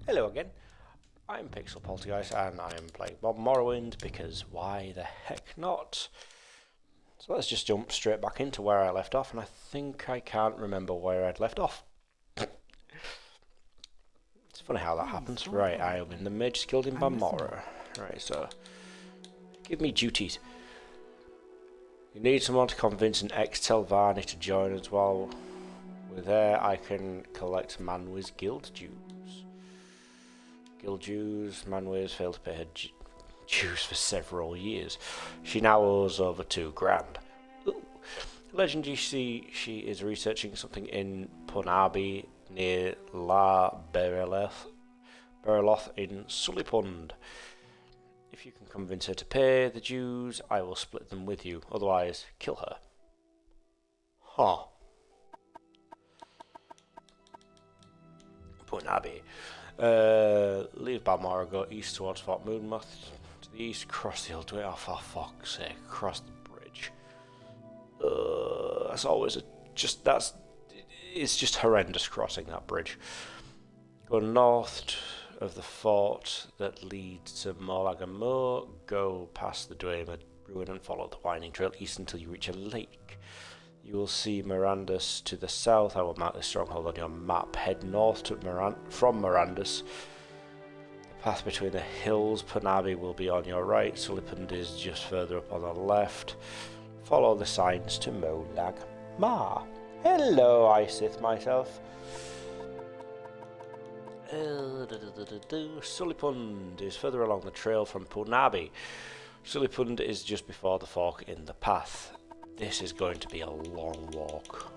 Hello again, I'm Pixel Poltergeist and I'm playing Morrowind because why the heck not? So let's just jump straight back into where I left off, and I think I can't remember where I'd left off. It's funny how that happens. Right, I am in the Mage Guild in Balmora. Right, so give me duties. You need someone to convince an ex-Telvanni to join us. While we're there, I can collect Manwy's guild dues. Guild dues. Manwy's failed to pay her dues for several years. She now owes over 2 grand. Ooh. Legend, you see, she is researching something in Punabi near La Bereloth in Sullipund. If you can convince her to pay the dues, I will split them with you. Otherwise, kill her. Huh. Punabi. Leave Balmora, go east towards Fort Moonmoth. To the east, cross the Ildway. Oh, for fuck's sake, cross the bridge. That's always it's just horrendous crossing that bridge. Go north of the fort that leads to Morlaga. Go past the Dwemer ruin and follow the winding trail east until you reach a lake. You will see Mirandus to the south. I will mark this stronghold on your map. Head north to from Mirandus. The path between the hills, Punabi, will be on your right. Sullipund is just further up on the left. Follow the signs to Molag Ma. Hello, I Sith myself. Sullipund is further along the trail from Punabi. Sullipund is just before the fork in the path. This is going to be a long walk.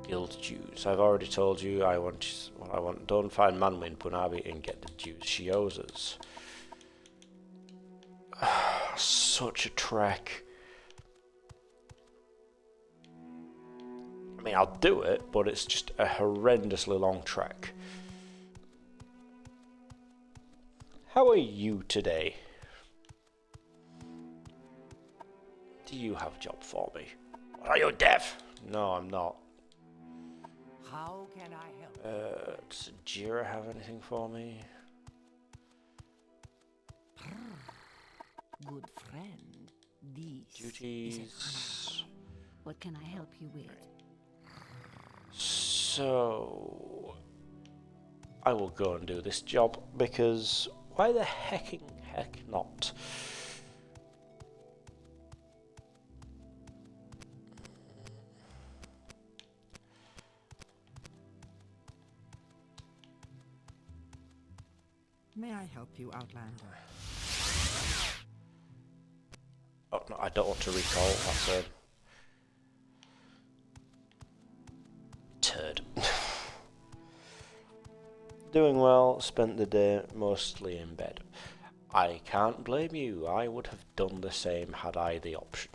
Guild dues. I've already told you what I want done. Find Manwy in Punabi and get the dues she owes us. Such a trek. I mean, I'll do it, but it's just a horrendously long trek. How are you today? Do you have a job for me? Are you deaf? No, I'm not. How can I help? Does Jira have anything for me? Good friend, this Duties. is what can I help you with? So I will go and do this job because why the heck not? May I help you, Outlander? Oh no, I don't want to recall. That's a turd. Doing well. Spent the day mostly in bed. I can't blame you. I would have done the same had I the option.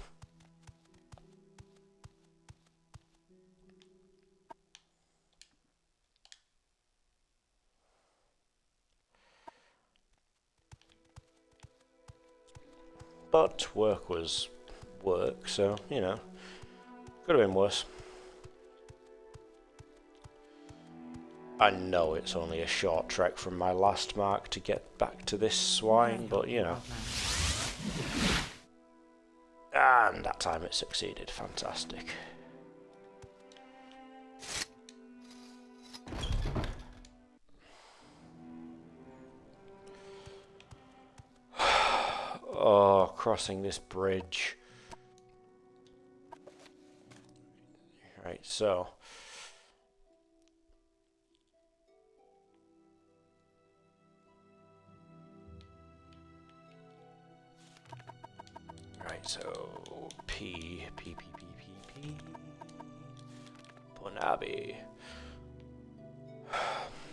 But work was work, so, you know, could have been worse. I know it's only a short trek from my last mark to get back to this swine, but, you know. And that time it succeeded. Fantastic. Oh, crossing this bridge. Right, so. Right, so P. Punabi.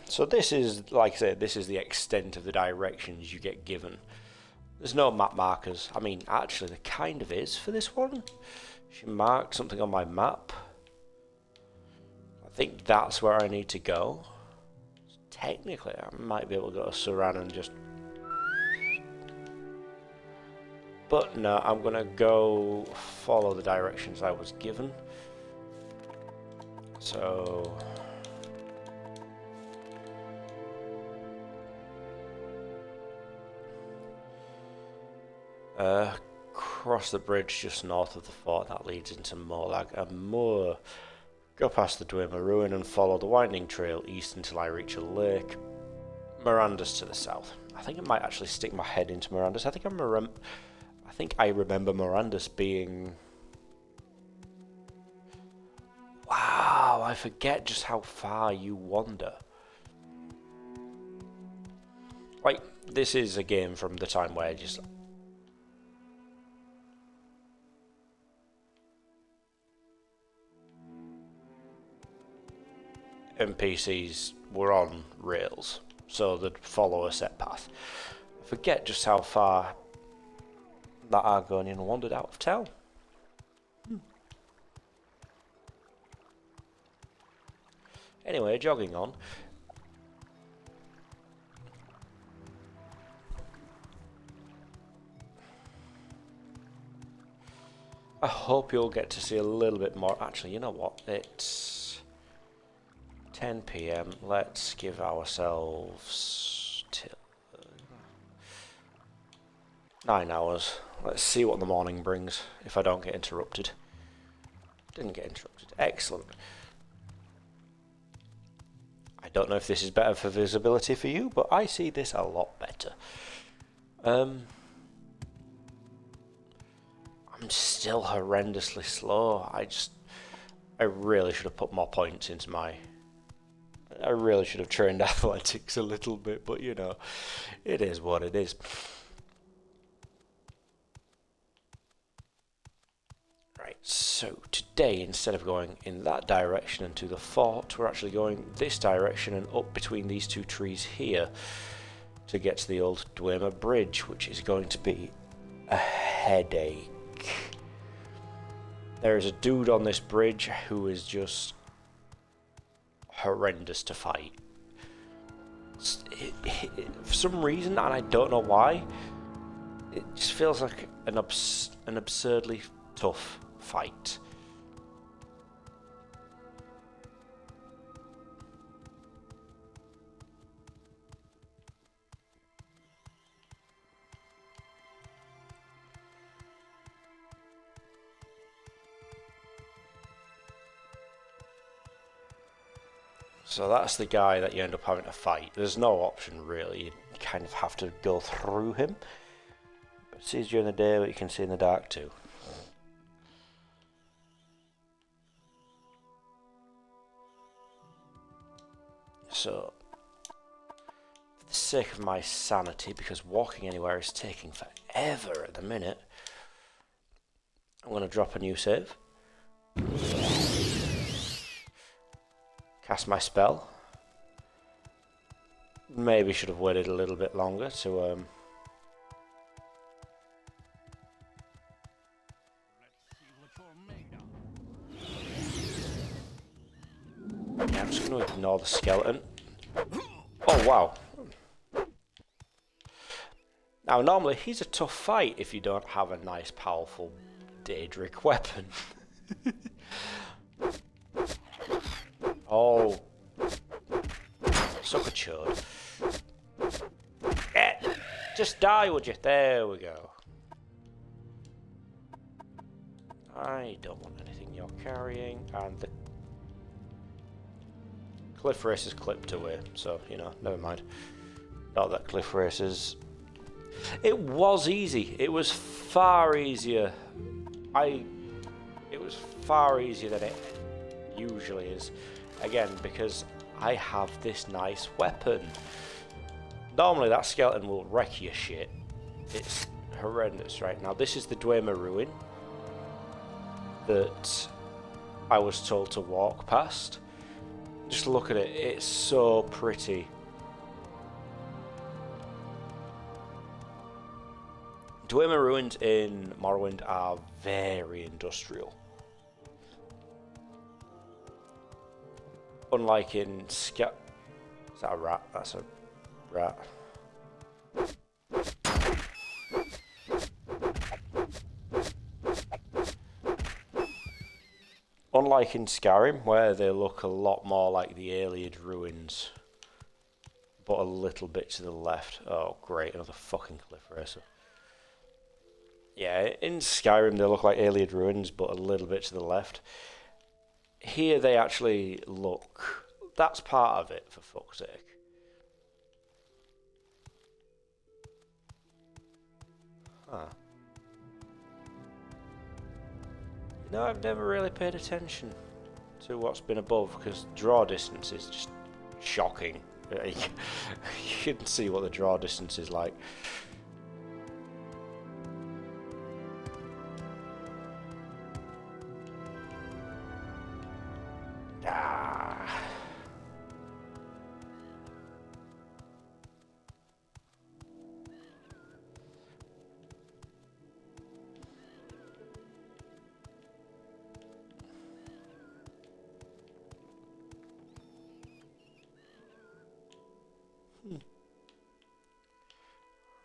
So this is, like I said, this is the extent of the directions you get given. There's no map markers. I mean, actually, there kind of is for this one. She marked something on my map. I think that's where I need to go. Technically, I might be able to go to Suran and just... But no, I'm going to go follow the directions I was given. So... Cross the bridge just north of the fort that leads into Morlag and Moor. Go past the Dwemer ruin and follow the winding trail east until I reach a lake. Miranda's to the south. I think I might actually stick my head into Miranda's. I think I remember Miranda's being... Wow, I forget just how far you wander. Like, this is a game from the time where just... NPCs were on rails, so they'd follow a set path. I forget just how far that Argonian wandered out of town. Anyway, jogging on. I hope you'll get to see a little bit more. Actually, you know what? It's 10 PM. Let's give ourselves till 9 hours. Let's see what the morning brings if I don't get interrupted. Didn't get interrupted. Excellent. I don't know if this is better for visibility for you, but I see this a lot better. I'm still horrendously slow. I really should have put more points into my... I really should have trained athletics a little bit, but you know, it is what it is. Right, so today, instead of going in that direction and to the fort, we're actually going this direction and up between these two trees here to get to the old Dwemer Bridge, which is going to be a headache. There is a dude on this bridge who is just horrendous to fight. For some reason, and I don't know why, it just feels like an absurdly tough fight. So that's the guy that you end up having to fight. There's no option really, you kind of have to go through him. But it sees during the day, but you can see in the dark too. So, for the sake of my sanity, because walking anywhere is taking forever at the minute, I'm going to drop a new save. Cast my spell. Maybe should have waited a little bit longer to yeah, I'm just going to ignore the skeleton. Oh wow. Now normally he's a tough fight if you don't have a nice powerful Daedric weapon. Oh, suck a chud. Just die, would you? There we go. I don't want anything you're carrying, and the cliff race is clipped away, so, you know, never mind. Not that cliff races. It was easy. It was far easier. It was far easier than it usually is. Again, because I have this nice weapon. Normally that skeleton will wreck your shit. It's horrendous, right? Now this is the Dwemer ruin that I was told to walk past. Just look at it, it's so pretty. Dwemer ruins in Morrowind are very industrial. Unlike in Is that a rat? That's a rat. Unlike in Skyrim, where they look a lot more like the Iliad ruins, but a little bit to the left. Oh great, another fucking cliff racer. Yeah, in Skyrim they look like Iliad ruins, but a little bit to the left. Here they actually look... That's part of it, for fuck's sake. Huh. You know, I've never really paid attention to what's been above, because draw distance is just shocking. You can see what the draw distance is like. Ah.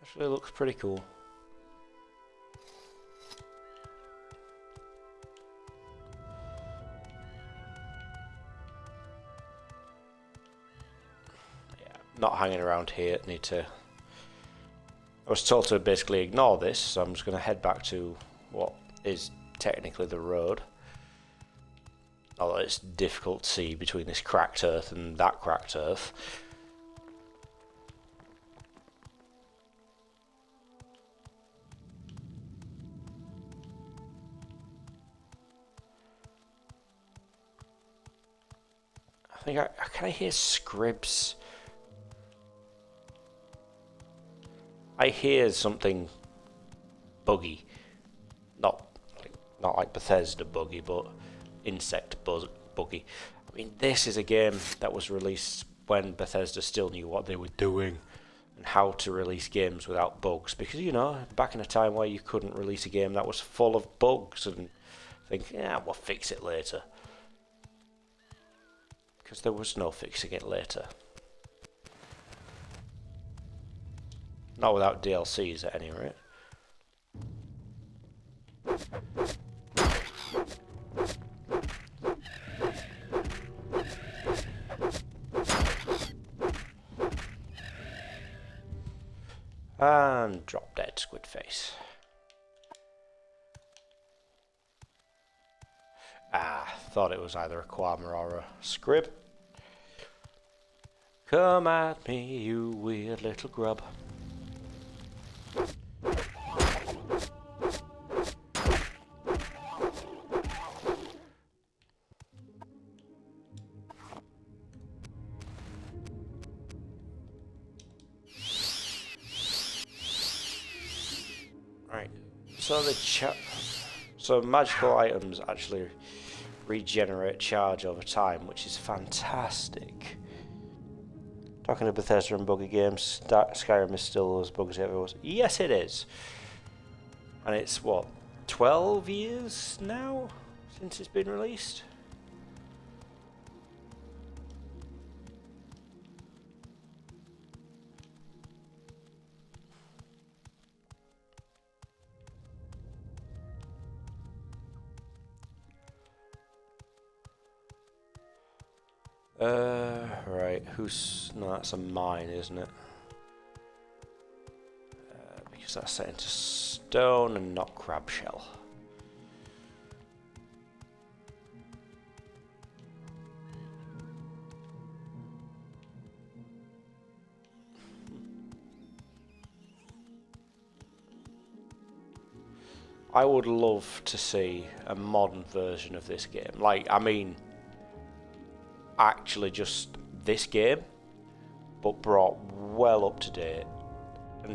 Actually looks pretty cool. Yeah, not hanging around here. Need to... I was told to basically ignore this, so I'm just going to head back to what is technically the road. Although it's difficult to see between this cracked earth and that cracked earth. I think I can hear scribs. I hear something buggy, not like Bethesda buggy, but insect buggy. I mean, this is a game that was released when Bethesda still knew what they were doing and how to release games without bugs. Because, you know, back in a time where you couldn't release a game that was full of bugs and think, yeah, we'll fix it later. Because there was no fixing it later. Not without DLCs at any rate. And drop dead, squid face. Ah, thought it was either a Kwama or a Scrib. Come at me, you weird little grub. Right, so magical items actually regenerate charge over time, which is fantastic. Talking to Bethesda and buggy games, Skyrim is still as buggy as it ever was. Yes, it is. And it's, what, 12 years now since it's been released? Right, no, that's a mine, isn't it? Because that's set into stone and not crab shell. I would love to see a modern version of this game. Like, I mean, actually just this game, but brought well up to date, and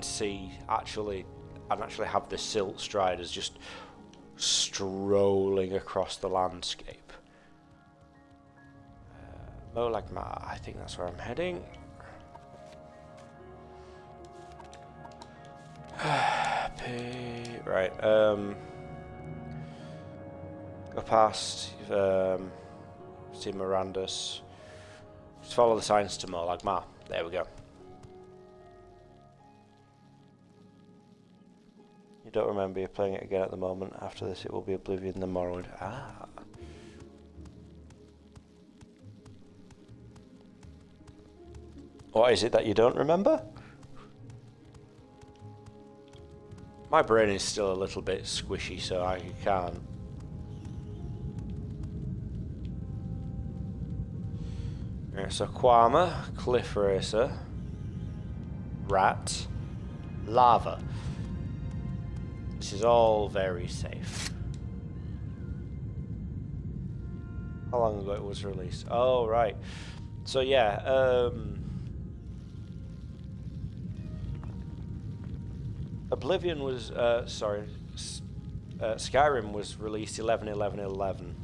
actually have the Silt Striders just strolling across the landscape. Molagma, I think that's where I'm heading. Right, go past, see Mirandus. Just follow the signs to Molagma. There we go. You don't remember, you're playing it again at the moment. After this it will be Oblivion, then Morrowind. Ah. What is it that you don't remember? My brain is still a little bit squishy, so I can't. Right, so Kwama, Cliff Racer, Rat, Lava. This is all very safe. How long ago it was released? Oh, right. So yeah, Oblivion was, Skyrim was released 11/11/11.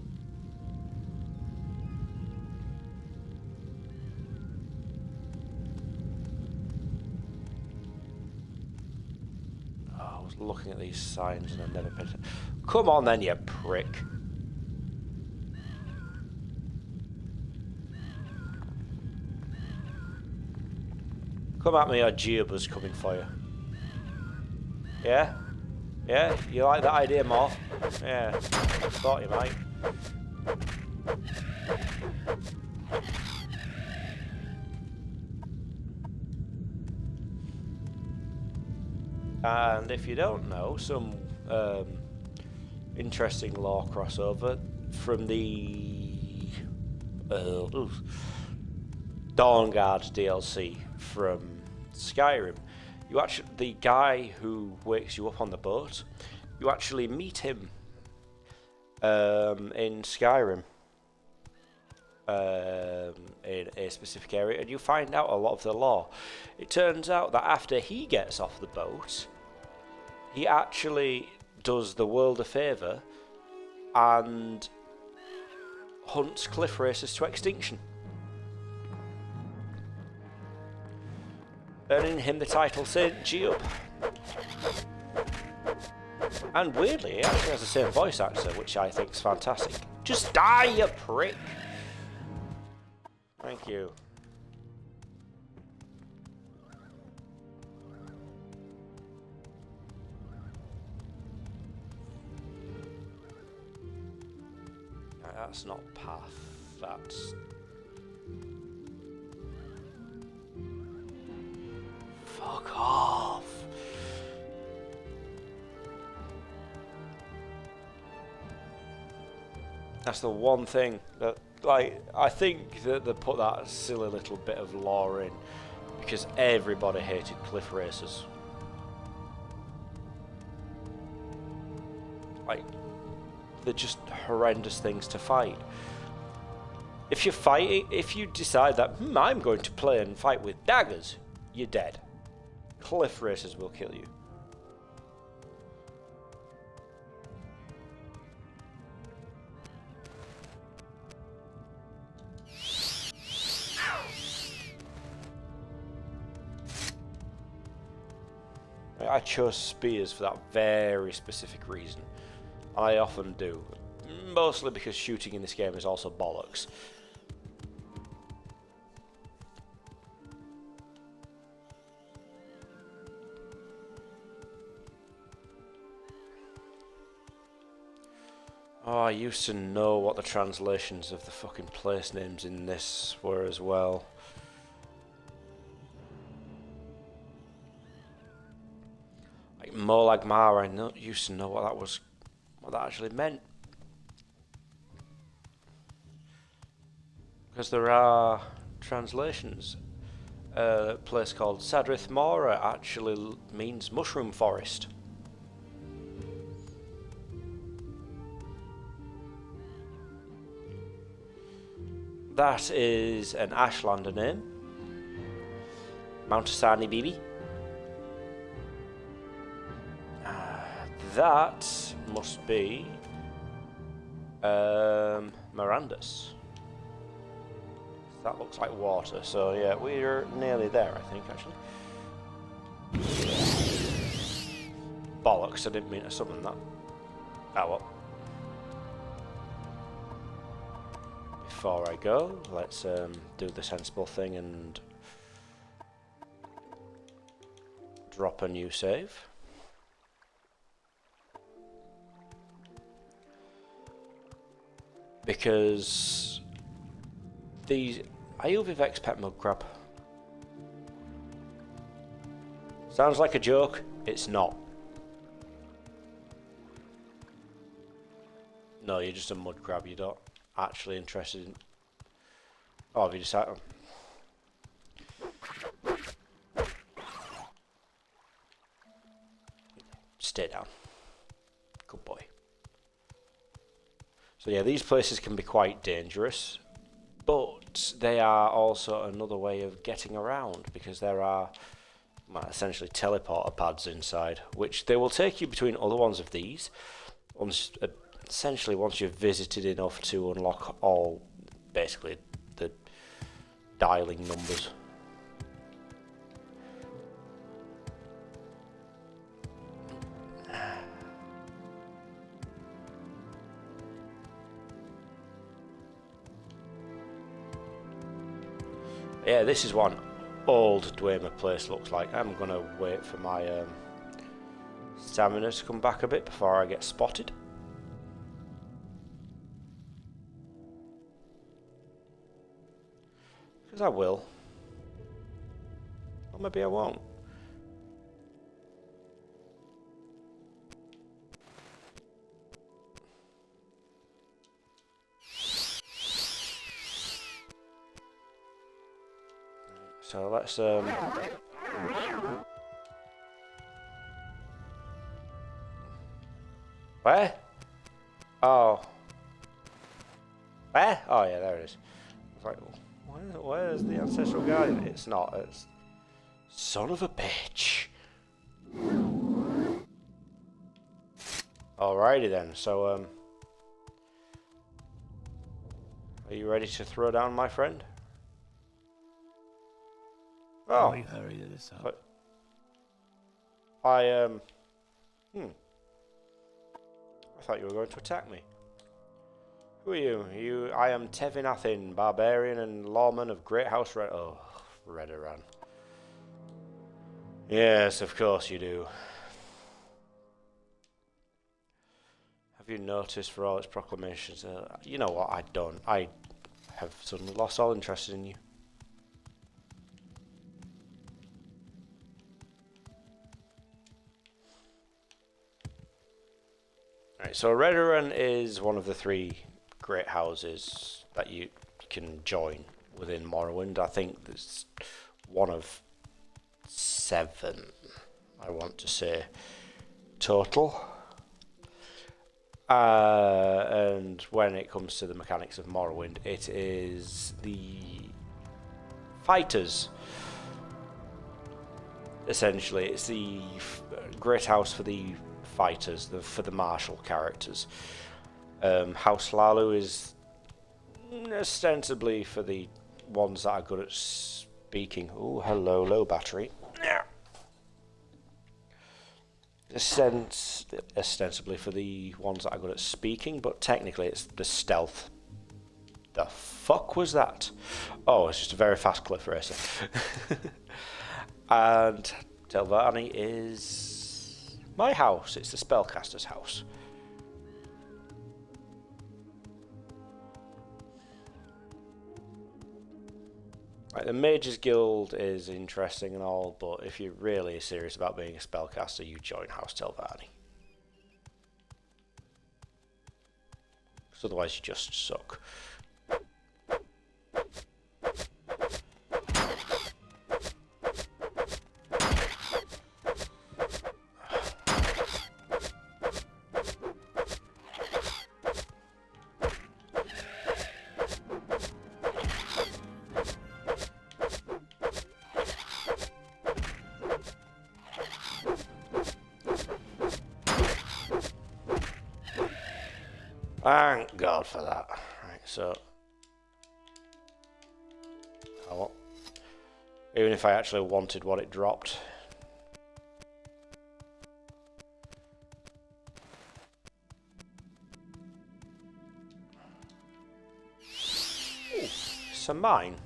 Oh, I was looking at these signs and I never paid attention. Come on then, you prick. Come at me, or Geoba's coming for you. Yeah? Yeah? You like that idea more? Yeah. Thought you might. And if you don't know, some interesting lore crossover from the Dawnguard DLC from Skyrim. You actually, the guy who wakes you up on the boat, you actually meet him in Skyrim, in a specific area, and you find out a lot of the lore. It turns out that after he gets off the boat, he actually does the world a favour and hunts cliff racers to extinction, earning him the title Saint Geob. And weirdly, he actually has the same voice actor, which I think is fantastic. Just die, you prick! Thank you. No, that's not path, that's... Fuck off! That's the one thing that, like, I think that they put that silly little bit of lore in because everybody hated cliff racers. Like, they're just horrendous things to fight. If you're fighting, if you decide that, I'm going to play and fight with daggers, you're dead. Cliff racers will kill you. I chose spears for that very specific reason. I often do. Mostly because shooting in this game is also bollocks. Oh, I used to know what the translations of the fucking place names in this were as well. Like Molag Mar, I used to know what that was, what that actually meant. Because there are translations. A place called Sadrith Mora actually means mushroom forest. That is an Ashlander name. Mount Asani Bibi. That must be Mirandus. That looks like water, so yeah, we're nearly there, I think, actually. Bollocks, I didn't mean to summon that. Oh well. Before I go, let's do the sensible thing and drop a new save. Because these... Are you Vivek's pet mug crab? Sounds like a joke, it's not. No, you're just a mud crab. You're not actually interested in... Oh, have you decided? Stay down. Good boy. So yeah, these places can be quite dangerous, but they are also another way of getting around, because there are essentially teleporter pads inside, which they will take you between other ones of these. Essentially, once you've visited enough to unlock all, basically, the dialing numbers. Yeah, this is what an old Dwemer place looks like. I'm gonna wait for my stamina to come back a bit before I get spotted. Because I will. Or maybe I won't. So let's where? Oh. Where? Oh yeah, there it is. I was like, where's the ancestral guardian? It's not. It's son of a bitch. Alrighty then. So are you ready to throw down, my friend? Oh, we hurry this up. I thought you were going to attack me. Who are you? I am Tevin Athin, barbarian and lawman of Great House Red. Oh, Redoran. Yes, of course you do. Have you noticed for all its proclamations? You know what? I don't. I have suddenly lost all interest in you. Right, so Redoran is one of the 3 great houses that you can join within Morrowind. I think there's one of 7, I want to say, total. And when it comes to the mechanics of Morrowind, it is the fighters. Essentially, it's the great house for the fighters, for the martial characters. House Lalu is ostensibly for the ones that are good at speaking. Oh, hello, low battery. Ostensibly for the ones that are good at speaking, but technically it's the stealth. The fuck was that? Oh, it's just a very fast cliff racer. And Telvarni is my house. It's the spellcaster's house. Right, the Mages Guild is interesting and all, but if you're really serious about being a spellcaster, you join House Telvarni. Because otherwise you just suck. Thank God for that. Right, so even if I actually wanted what it dropped. Ooh, it's a mine.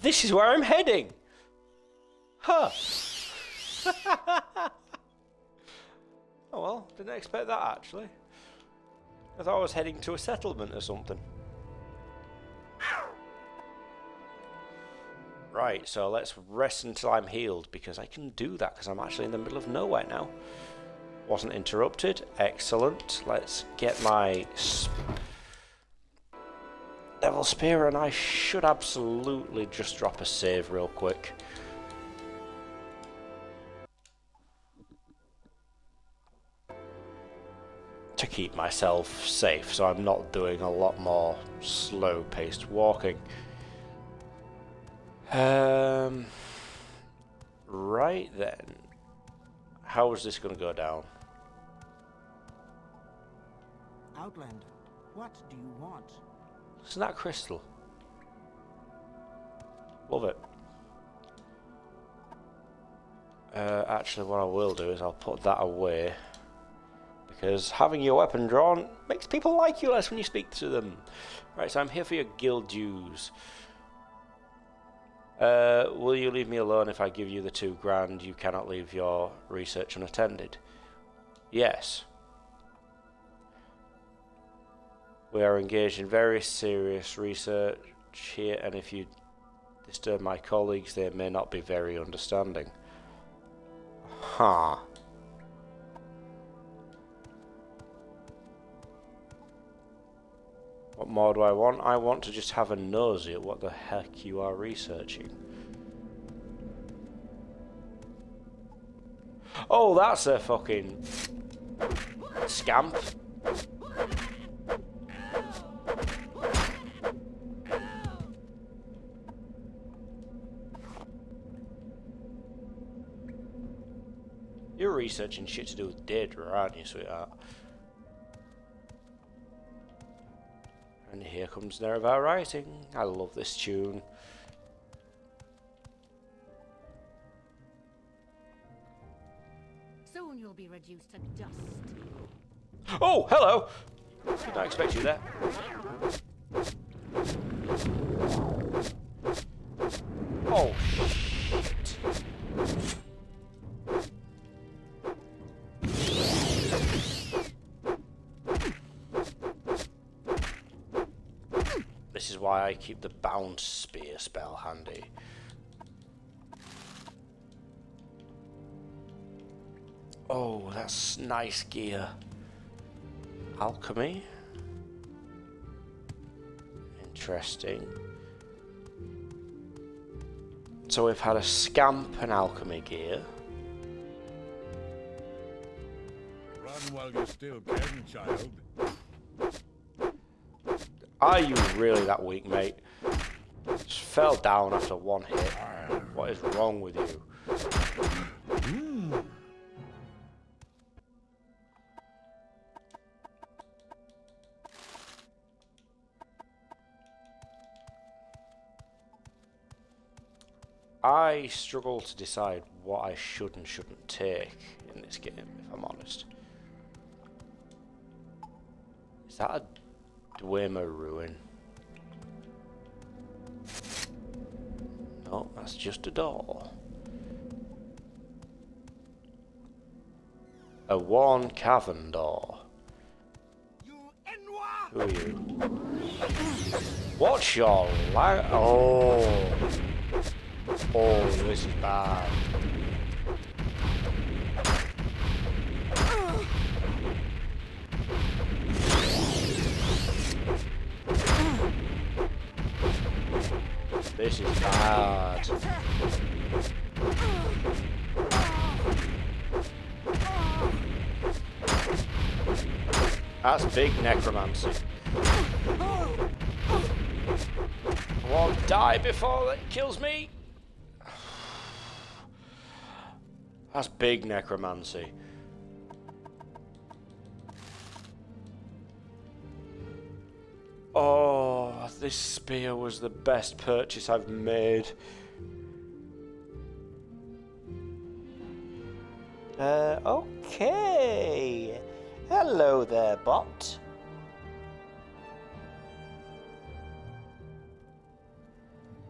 This is where I'm heading. Huh. Oh well, didn't expect that actually. I thought I was heading to a settlement or something. Right, so let's rest until I'm healed, because I can do that because I'm actually in the middle of nowhere now. Wasn't interrupted. Excellent. Let's get my Devil Spear, and I should absolutely just drop a save real quick. To keep myself safe, so I'm not doing a lot more slow-paced walking. Right then. How is this going to go down? Outlander, what do you want? Isn't that crystal? Love it. Actually, what I will do is I'll put that away. Because having your weapon drawn makes people like you less when you speak to them. Right, so I'm here for your guild dues. Will you leave me alone if I give you the 2 grand? You cannot leave your research unattended. Yes. We are engaged in very serious research here, and if you disturb my colleagues, they may not be very understanding. Huh. What more do I want? I want to just have a nosy at what the heck you are researching. Oh, that's a fucking scamp. You're researching shit to do with data, aren't you, sweetheart? And here comes Nerevar writing. I love this tune. Soon you'll be reduced to dust. Oh, hello! Did not expect you there. Oh, shit. This is why I keep the bound spear spell handy. Oh, that's nice gear. Alchemy. Interesting. So we've had a scamp and alchemy gear. Run while you still can, child. Are you really that weak, mate? Just fell down after one hit. What is wrong with you? I struggle to decide what I should and shouldn't take in this game, if I'm honest. Is that a Dwemer ruin? No, that's just a door. A worn cavern door. Who are you? What's your Oh. Oh, this is bad. This is bad. That's big necromancy. I won't die before that kills me. That's big necromancy. Oh, this spear was the best purchase I've made. Okay. Hello there, bot.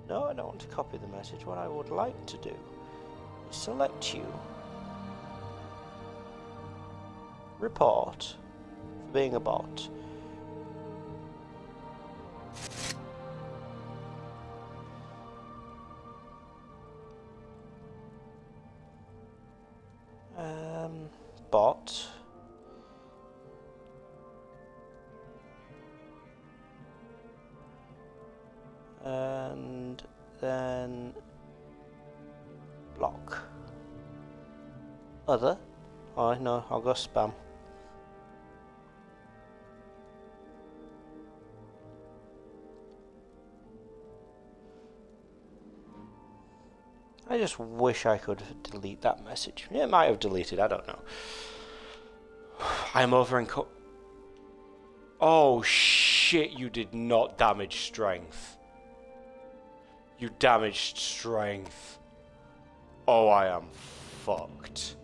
No, I don't want to copy the message. What I would like to do is select you. Report for being a bot. Bot. then block. Other? Oh no, I'll go spam. I just wish I could delete that message. It might have deleted, I don't know. I'm over in Oh shit, you did not damage strength. You damaged strength. Oh, I am fucked.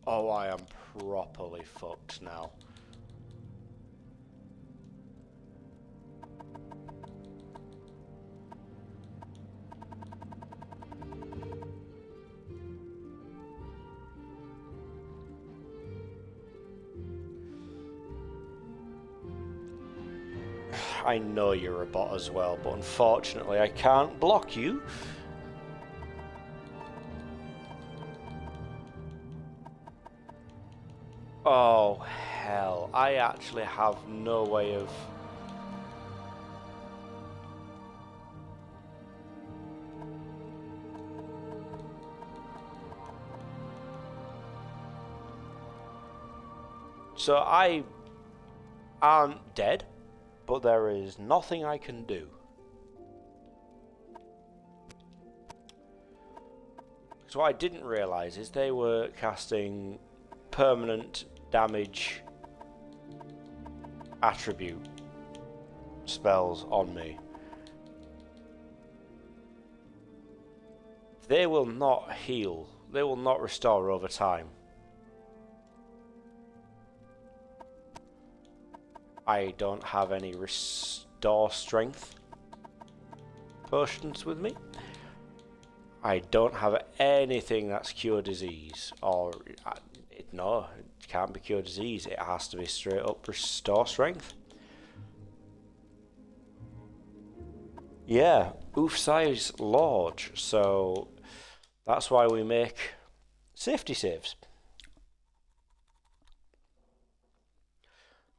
Oh, I am properly fucked now. I know you're a bot as well, but unfortunately I can't block you. Oh, hell. I actually have no way of... So I aren't dead, but there is nothing I can do. So what I didn't realise is they were casting permanent damage attribute spells on me. They will not heal. They will not restore over time. I don't have any restore strength potions with me. I don't have anything that's cure disease, or no, it can't be cure disease. It has to be straight up restore strength. Yeah, Oofsai's Lodge, so that's why we make safety saves.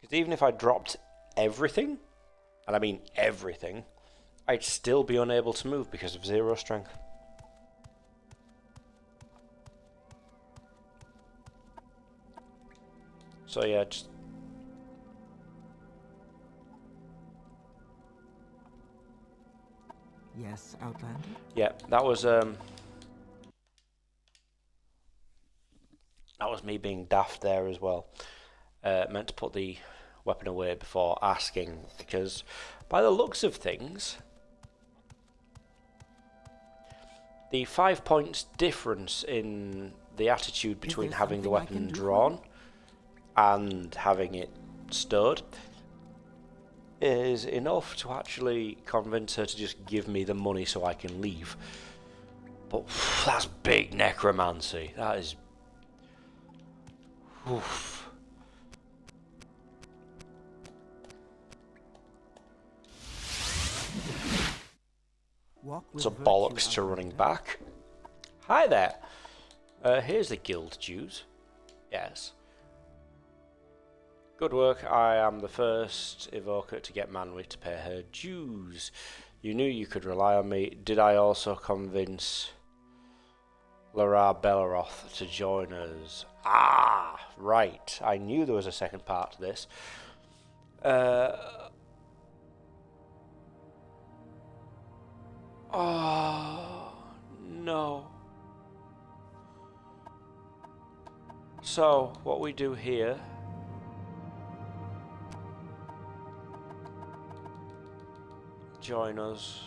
Because even if I dropped everything, and I mean everything, I'd still be unable to move because of 0 strength. So yeah, just... Yes, Outlander? Yeah, that was me being daft there as well. Meant to put the weapon away before asking, because by the looks of things, the 5 points difference in the attitude between having the weapon drawn and having it stowed is enough to actually convince her to just give me the money so I can leave. But that's big necromancy. That is... Oof. So bollocks to running back. Hi there. Here's the guild dues. Yes. Good work. I am the first evoker to get Manwy to pay her dues. You knew you could rely on me. Did I also convince Lara Belleroth to join us? Ah, right. I knew there was a second part to this. Oh, no. So, what we do here... Join us.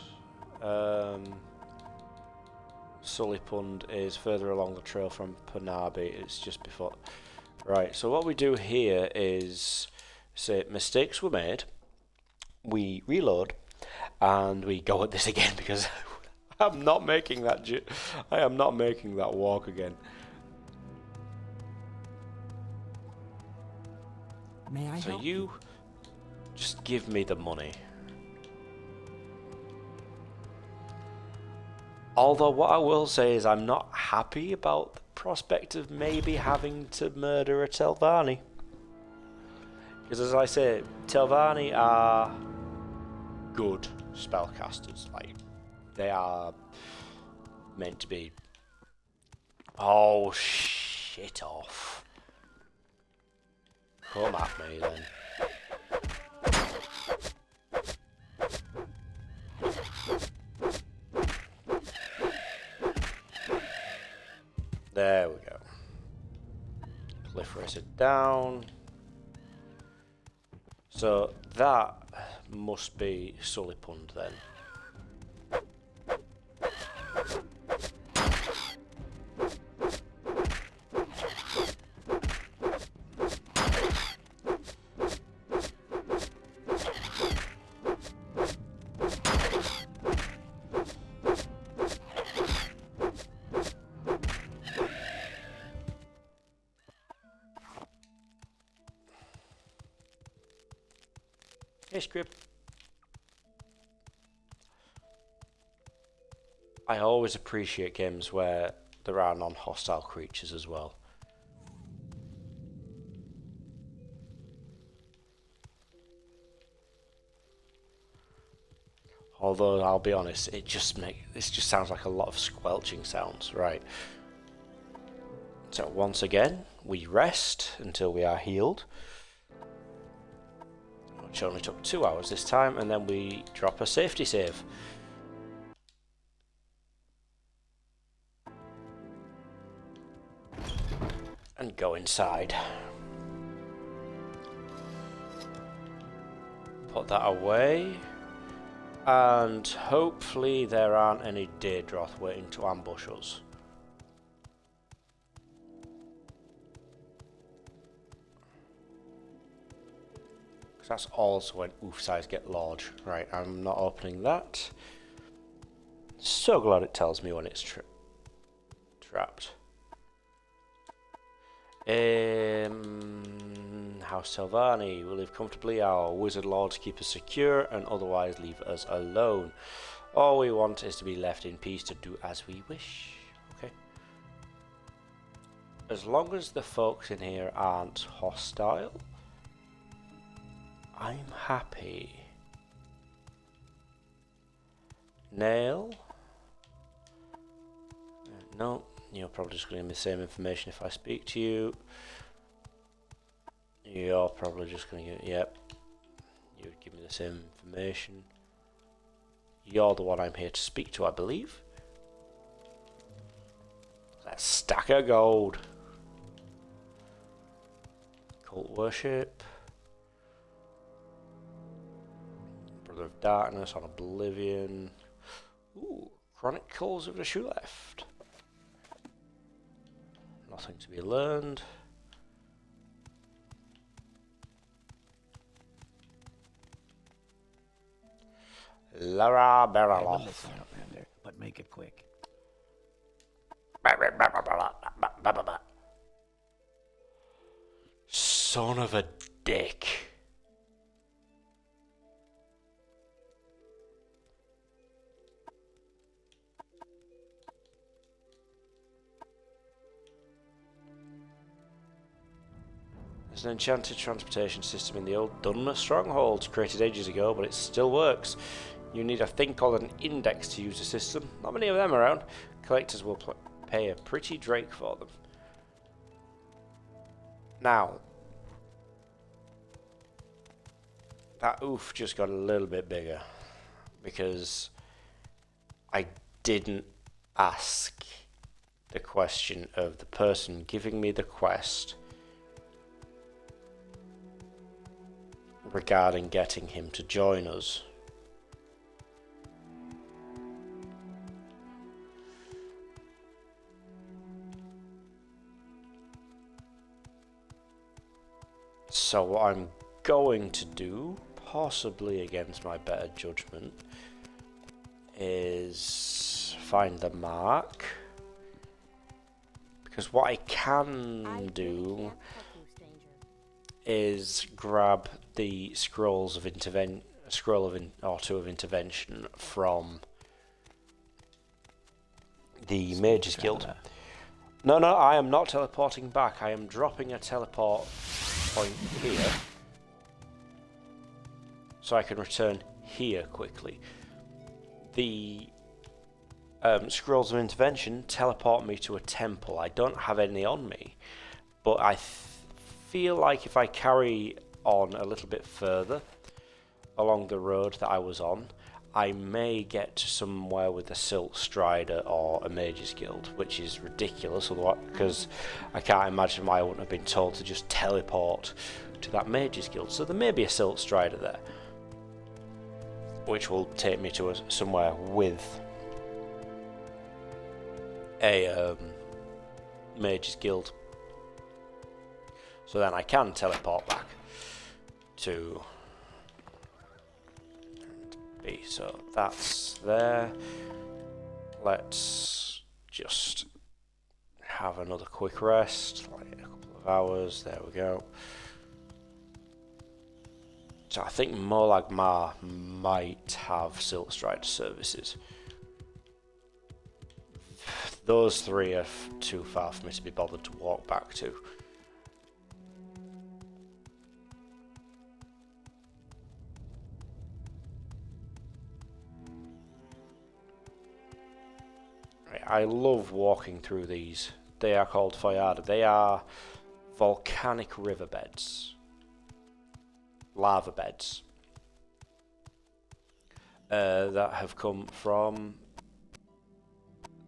Sullipund is further along the trail from Punabi. It's just before... Right, so what we do here is... Say, mistakes were made. We reload. And we go at this again because I'm not making that. I am not making that walk again. May I help you just give me the money. Although what I will say is I'm not happy about the prospect of maybe having to murder a Telvanni. Because as I say, Telvanni are good spellcasters. Like, they are meant to be. Oh, shit off. Come at me then. There we go. Proliferate it down. So that must be Sullypund then. Hey, script. I always appreciate games where there are non-hostile creatures as well. Although I'll be honest, this just sounds like a lot of squelching sounds, right? So once again, we rest until we are healed. Which only took 2 hours this time, and then we drop a safety save. And go inside. Put that away. And hopefully there aren't any Daedroth waiting to ambush us. That's also when oof size get large. Right, I'm not opening that. So glad it tells me when it's trapped. House Telvanni. We live comfortably. Our wizard lords keep us secure and otherwise leave us alone. All we want is to be left in peace to do as we wish. Okay. As long as the folks in here aren't hostile, I'm happy. Nail. No, you're probably just going to give me the same information if I speak to you. You're probably just going to give, yep. You would give me the same information. You're the one I'm here to speak to, I believe. That stack of gold. Cult worship. Of Darkness on Oblivion. Ooh, Chronicles of the Shoe Left. Nothing to be learned. Lara Beraloth. Listen, Outlander, but make it quick. Son of a dick. There's an enchanted transportation system in the old Dunmer stronghold, created ages ago, but it still works. You need a thing called an index to use the system. Not many of them around. Collectors will pay a pretty drake for them. Now, that oof just got a little bit bigger because I didn't ask the question of the person giving me the quest regarding getting him to join us. So what I'm going to do, possibly against my better judgment, is find the mark. Because what I can do is grab the scrolls of or two of intervention from the Mages Guild. No, I am not teleporting back. I am dropping a teleport point here so I can return here quickly. The Scrolls of Intervention teleport me to a temple. I don't have any on me, but I feel like if I carry on a little bit further along the road that I was on, I may get to somewhere with a Silt Strider or a Mage's Guild, which is ridiculous, because I can't imagine why I wouldn't have been told to just teleport to that Mage's Guild. So there may be a Silt Strider there, which will take me to somewhere with a Mage's Guild. So then I can teleport back to B. So that's there. Let's just have another quick rest, like a couple of hours. There we go. So I think Molag Ma might have Silt Strider services. Those three are too far for me to be bothered to walk back to. I love walking through these. They are called Foyada. They are volcanic riverbeds. Lava beds. That have come from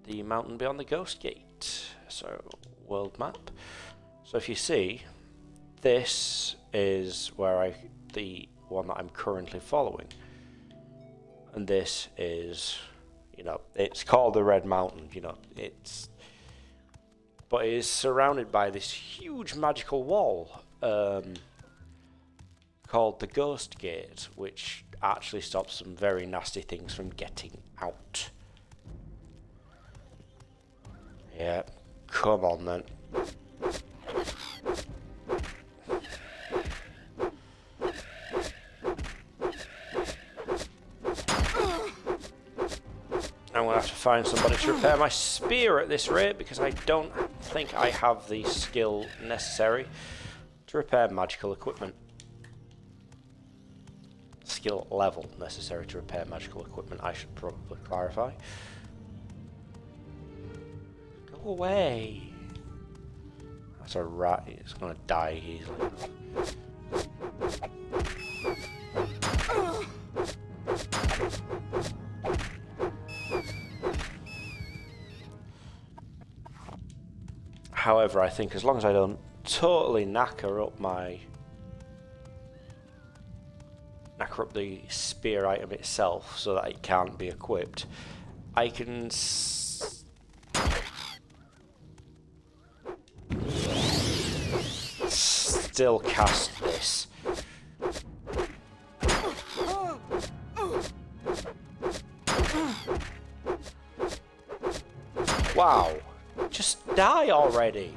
the mountain beyond the Ghost Gate. So, world map. So if you see, this is where the one that I'm currently following. And this is, you know, it's called the Red Mountain, you know, but it is surrounded by this huge magical wall called the Ghost Gate, which actually stops some very nasty things from getting out. Yeah, come on then. I'm going to have to find somebody to repair my spear at this rate, because I don't think I have the skill necessary to repair magical equipment. Skill level necessary to repair magical equipment, I should probably clarify. Go away. That's a rat. It's going to die easily. However, I think as long as I don't totally knacker up the spear item itself so that it can't be equipped, I can still cast this. Wow. Just die already.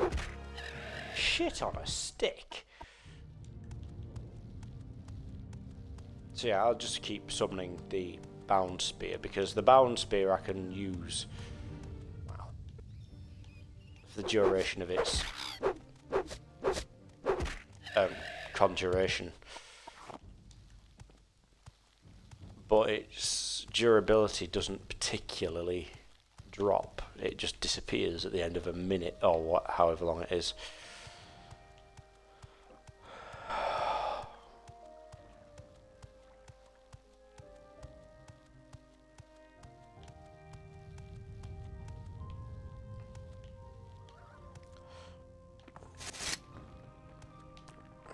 Shit on a stick. So yeah, I'll just keep summoning the bound spear, because the bound spear I can use, well, for the duration of its conjuration. But its durability doesn't particularly drop. It just disappears at the end of a minute or however long it is.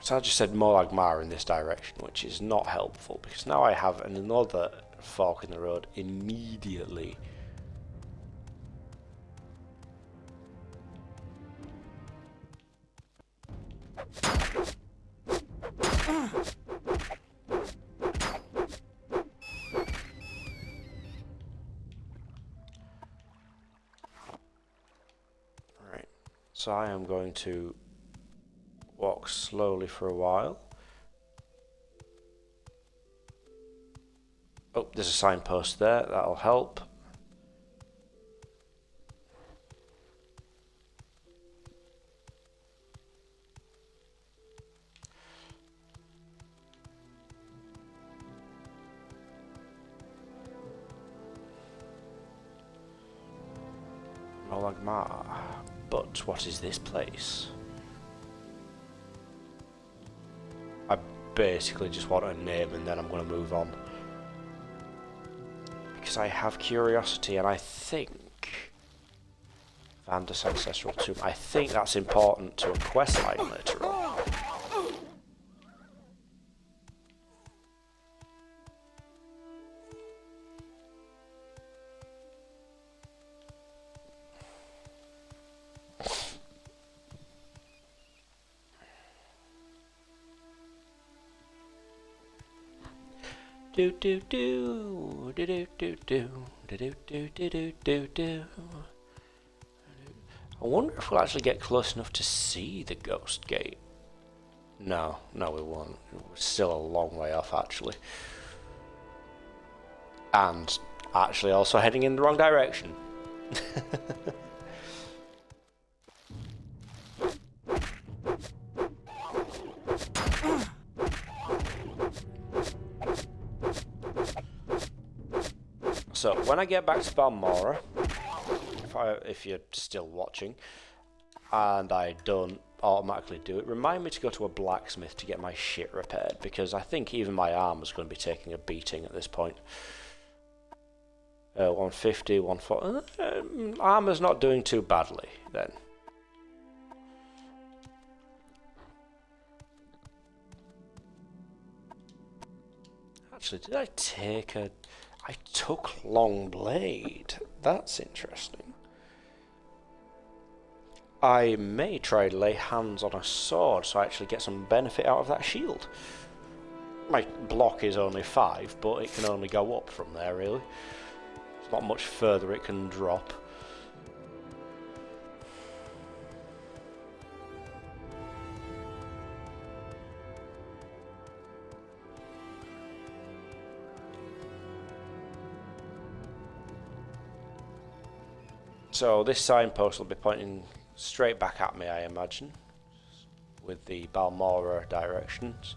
So I just said Molag Ma in this direction, which is not helpful, because now I have another fork in the road immediately. Right, so I am going to walk slowly for a while. Oh, there's a signpost there, that'll help. Olagmar. But what is this place? I basically just want a name and then I'm going to move on. Because I have curiosity and I think... Vandus Ancestral Tomb. I think that's important to a questline later on. Do do do do do do do do do do do do do. I wonder if we'll actually get close enough to see the ghost gate. No, we won't. We're still a long way off, actually. And actually also heading in the wrong direction. So, when I get back to Balmora, if you're still watching, and I don't automatically do it, remind me to go to a blacksmith to get my shit repaired, because I think even my armor's going to be taking a beating at this point. 150, 140... armor's not doing too badly, then. Actually, did I take a... I took Long Blade. That's interesting. I may try to lay hands on a sword so I actually get some benefit out of that shield. My block is only 5, but it can only go up from there, really. There's not much further it can drop. So this signpost will be pointing straight back at me, I imagine, with the Balmora directions.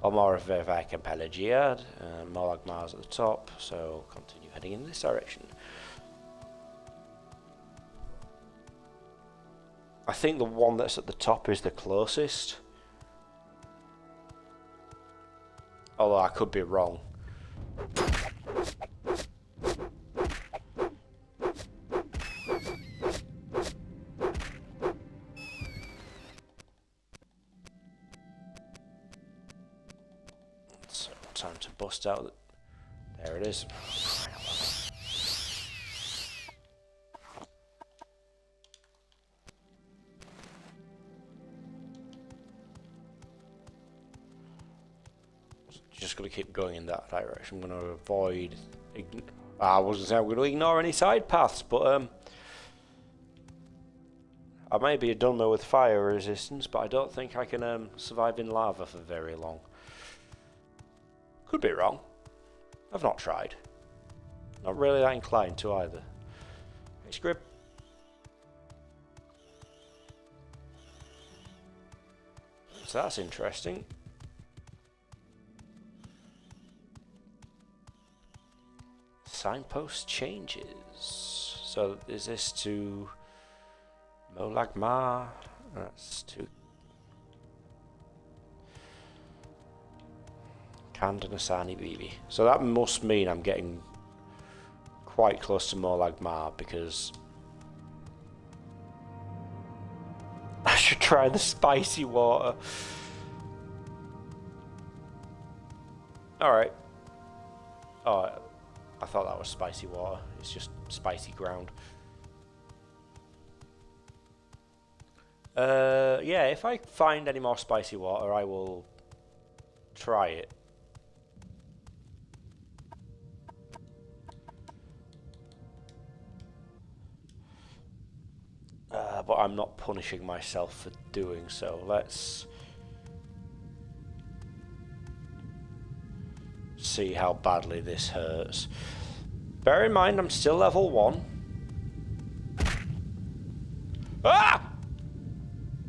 Balmora, Vervac and Pelagiad, and Molagmar's at the top, so continue heading in this direction. I think the one that's at the top is the closest. Although I could be wrong. Time to bust out. There it is. Just going to keep going in that direction. I'm going to avoid. I was going to say I'm going to ignore any side paths, but I may be a dumber with fire resistance, but I don't think I can survive in lava for very long. Could be wrong. I've not tried. Not really that inclined to either. Thanks, Grip. So that's interesting. Signpost changes. So is this to Molagmar? That's to Kandanasani Bibi. So that must mean I'm getting quite close to Molagmar, because I should try the spicy water. Alright. Oh, I thought that was spicy water. It's just spicy ground. Yeah, if I find any more spicy water, I will try it. But I'm not punishing myself for doing so. Let's see how badly this hurts. Bear in mind, I'm still level 1. Ah!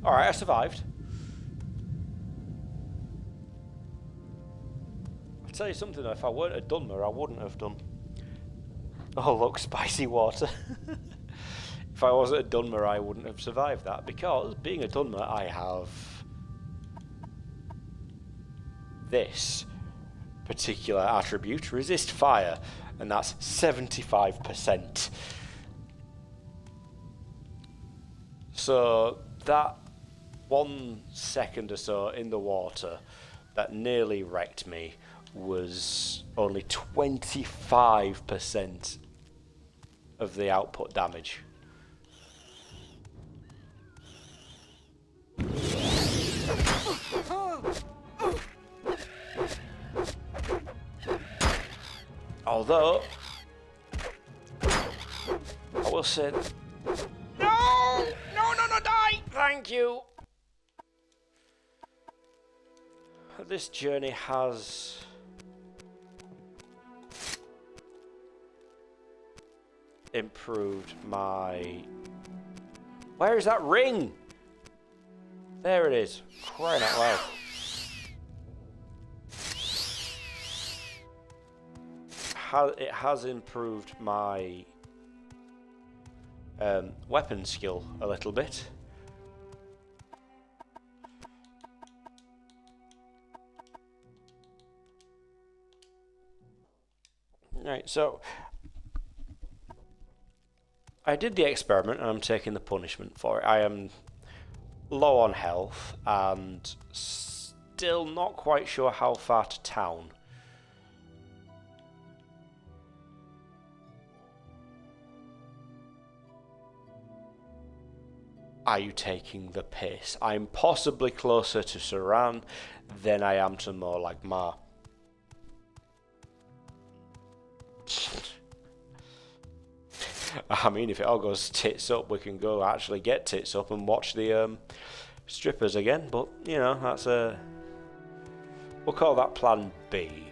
Alright, I survived. I'll tell you something though, if I weren't a Dunmer, I wouldn't have done. Oh look, spicy water. If I wasn't a Dunmer, I wouldn't have survived that, because being a Dunmer, I have this particular attribute, resist fire, and that's 75%. So that 1 second or so in the water that nearly wrecked me was only 25% of the output damage. Although, I will say, no, die! Thank you. This journey has improved my... Where is that ring? There it is. Crying out loud. It has improved my weapon skill a little bit. Right, so I did the experiment and I'm taking the punishment for it. I am low on health and still not quite sure how far to town. Are you taking the piss? I'm possibly closer to Saran than I am to Morrowind. I mean, if it all goes tits up, we can go actually get tits up and watch the strippers again. But, you know, that's a... We'll call that plan B.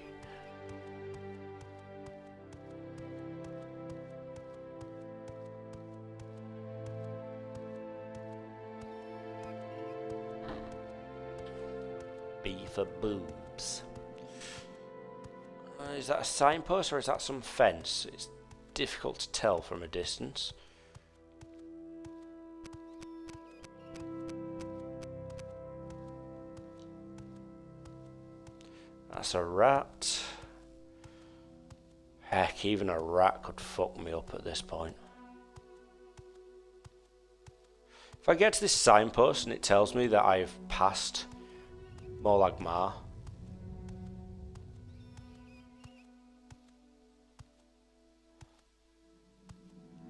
B for boobs. Is that a signpost or is that some fence? It's difficult to tell from a distance. That's a rat. Heck, even a rat could fuck me up at this point. If I get to this signpost and it tells me that I've passed Morrowind,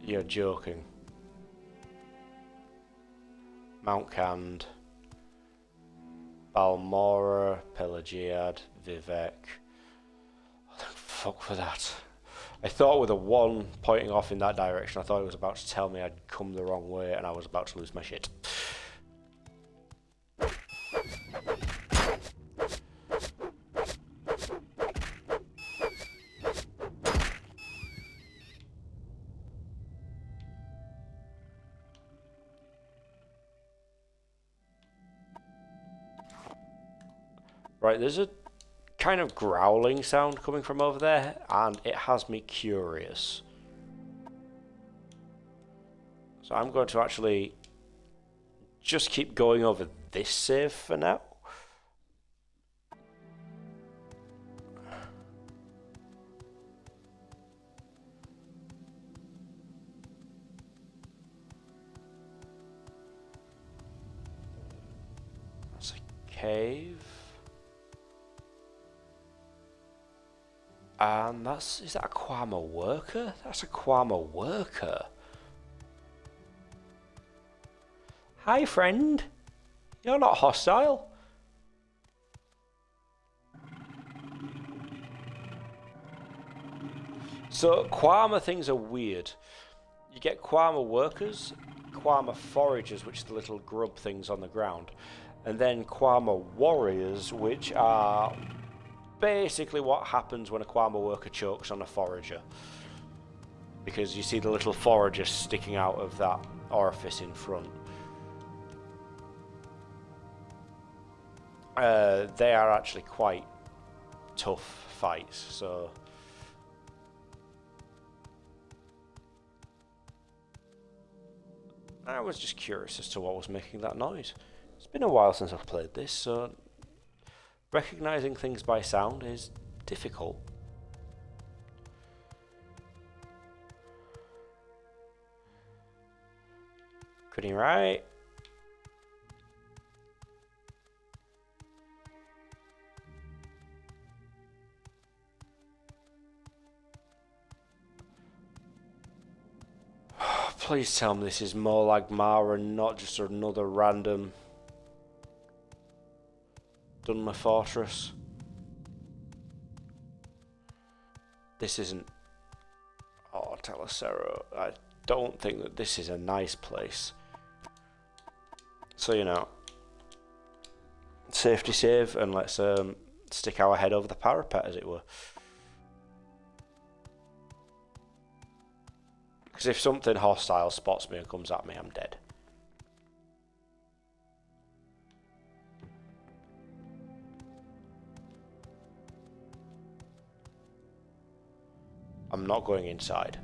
you're joking. Mount Cand, Balmora, Pelagiad, Vivek. Oh, fuck for that. I thought with a 1 pointing off in that direction, I thought it was about to tell me I'd come the wrong way and I was about to lose my shit. Right, there's a kind of growling sound coming from over there, and it has me curious. So I'm going to actually just keep going over this save for now. That's a cave. And is that a Kwama worker? That's a Kwama worker. Hi, friend. You're not hostile. So, Kwama things are weird. You get Kwama workers, Kwama foragers, which are the little grub things on the ground, and then Kwama warriors, which are basically what happens when a Kwama worker chokes on a forager. Because you see the little forager sticking out of that orifice in front. They are actually quite tough fights, so... I was just curious as to what was making that noise. It's been a while since I've played this, so recognizing things by sound is difficult. Pretty right. Please tell me this is more like Mara and not just another random Dunmer Fortress. This isn't... Oh, Telecero. I don't think that this is a nice place. So, you know, safety save and let's stick our head over the parapet, as it were. Because if something hostile spots me and comes at me, I'm dead. I'm not going inside.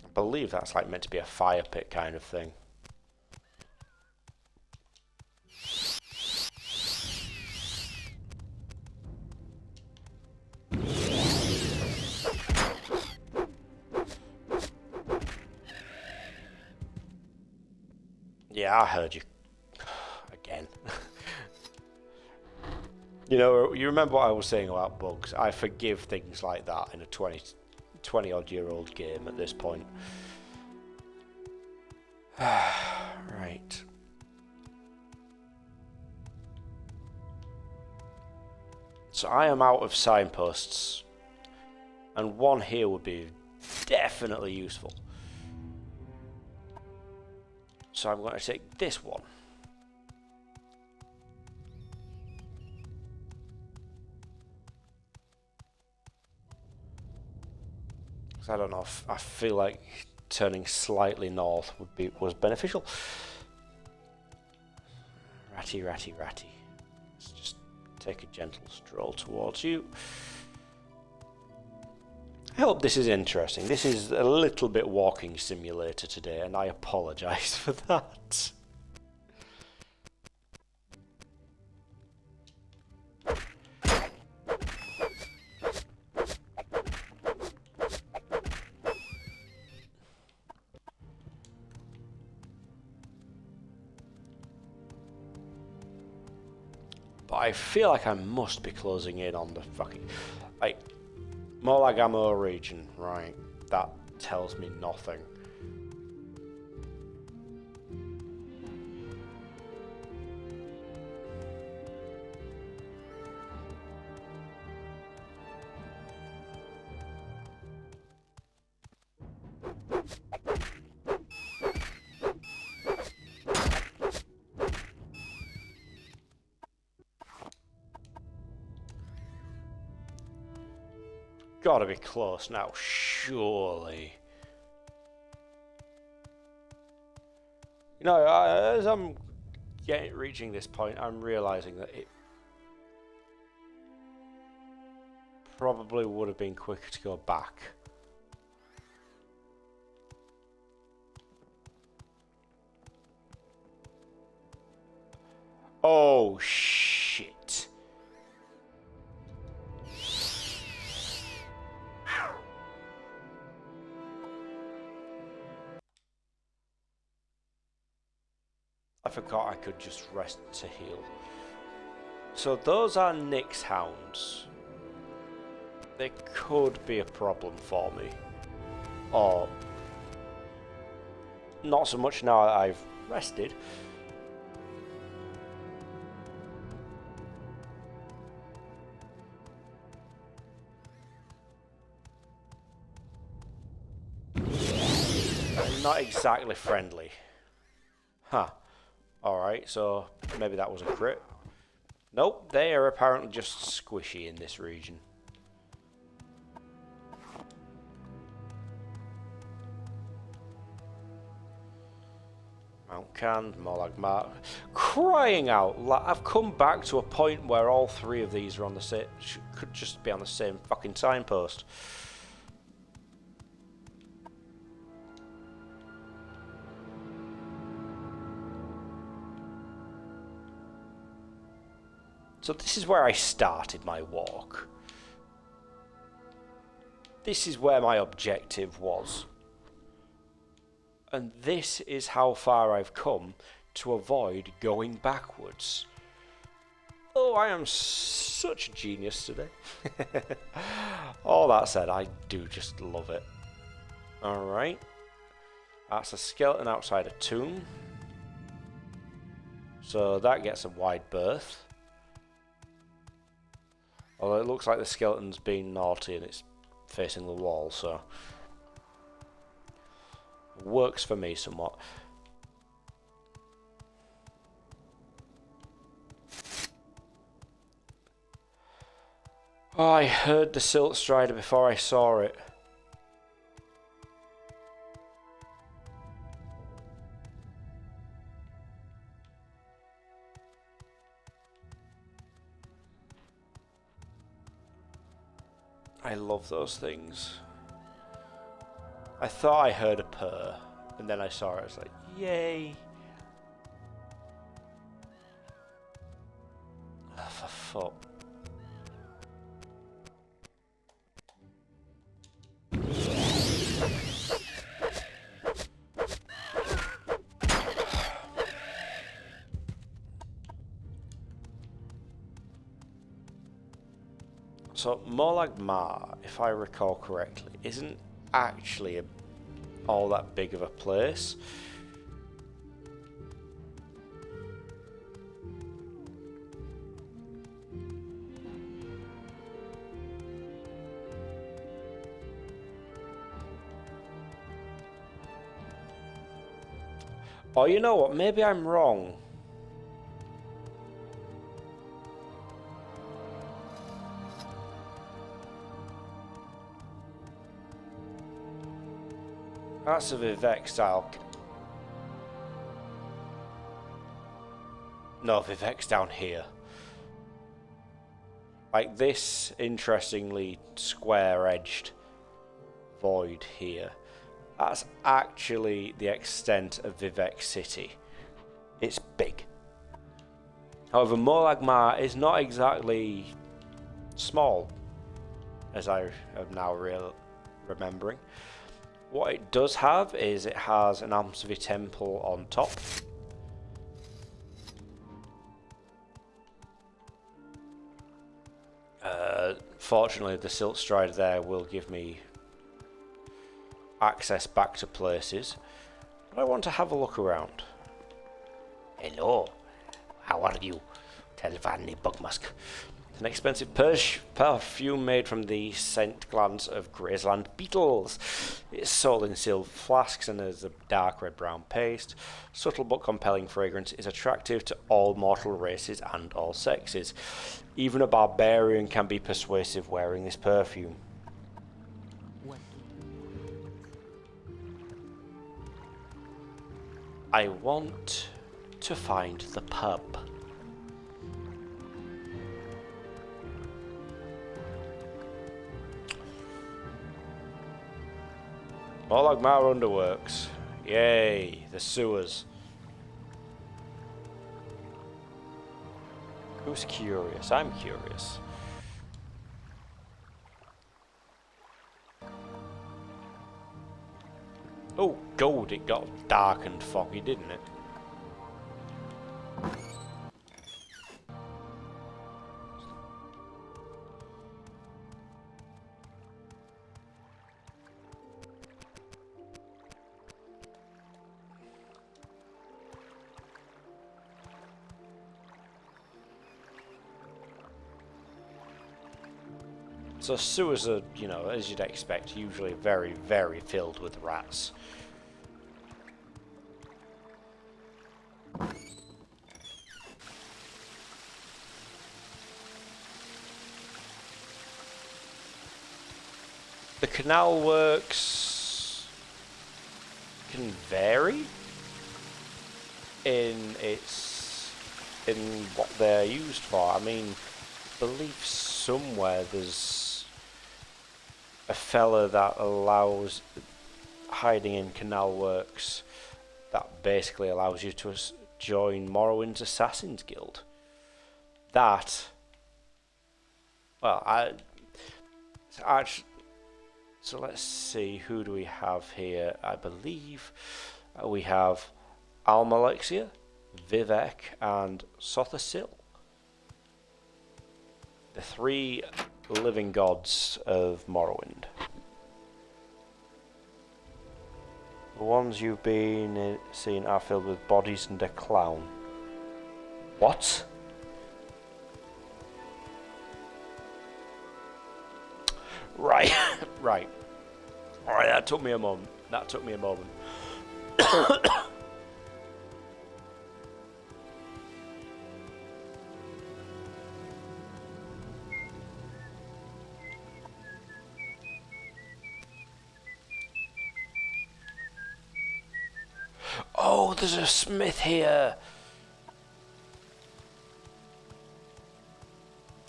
I believe that's like meant to be a fire pit kind of thing. Yeah, I heard you. Again. You know, you remember what I was saying about bugs? I forgive things like that in a 20 odd year old game at this point. Right. So I am out of signposts, and one here would be definitely useful. So I'm going to take this one. I don't know, if I feel like turning slightly north was beneficial. Ratty. Let's just take a gentle stroll towards you. I hope this is interesting. This is a little bit walking simulator today, and I apologise for that. But I feel like I must be closing in on the fucking... Like, Morrowind region, right? That tells me nothing. Gotta be close now, surely. You know, as I'm reaching this point, I'm realizing that it probably would have been quicker to go back. Oh, shit. I forgot I could just rest to heal. So those are Nyx hounds. They could be a problem for me. Or not so much now that I've rested. Not exactly friendly. Huh. Alright, so maybe that was a crit. Nope, they are apparently just squishy in this region. Ground canned, Morlag Mark. Crying out loud. I've come back to a point where all three of these are on the same... could just be on the same fucking signpost. So this is where I started my walk. This is where my objective was. And this is how far I've come to avoid going backwards. Oh, I am such a genius today. All that said, I do just love it. Alright. That's a skeleton outside a tomb. So that gets a wide berth. Although it looks like the skeleton's being naughty and it's facing the wall, so... works for me somewhat. Oh, I heard the Silt Strider before I saw it. I love those things. I thought I heard a purr, and then I saw it. I was like, yay! Oh, for fuck. So, Morlag Ma, if I recall correctly, isn't actually all that big of a place. Oh, you know what? Maybe I'm wrong. That's a Vivek style. No, Vivek's down here. Like this, interestingly, square-edged void here. That's actually the extent of Vivek City. It's big. However, Morlag Ma is not exactly small, as I am now remembering. What it does have is it has an Amsvi temple on top. Fortunately, the Silt Strider there will give me access back to places. But I want to have a look around. Hello, how are you? Telvanni Bugmusk. An expensive perfume made from the scent glands of Graceland beetles. It's sold in sealed flasks and has a dark red-brown paste. Subtle but compelling fragrance is attractive to all mortal races and all sexes. Even a barbarian can be persuasive wearing this perfume. I want to find the pub. Morlag Ma Underworks. Yay, the sewers. Who's curious? I'm curious. Oh, gold, it got dark and foggy, didn't it? So sewers are, you know, as you'd expect, usually very, very filled with rats. The canal works can vary. in what they're used for. I mean, I believe somewhere there's a fella that allows hiding in canal works that basically allows you to join Morrowind's Assassin's Guild. That, well, so let's see, who do we have here? I believe we have Almalexia, Vivek, and Sothasil. The 3 living gods of Morrowind. The ones you've been seen are filled with bodies and a clown. What? Right, right. Alright, that took me a moment. Oh, there's a smith here.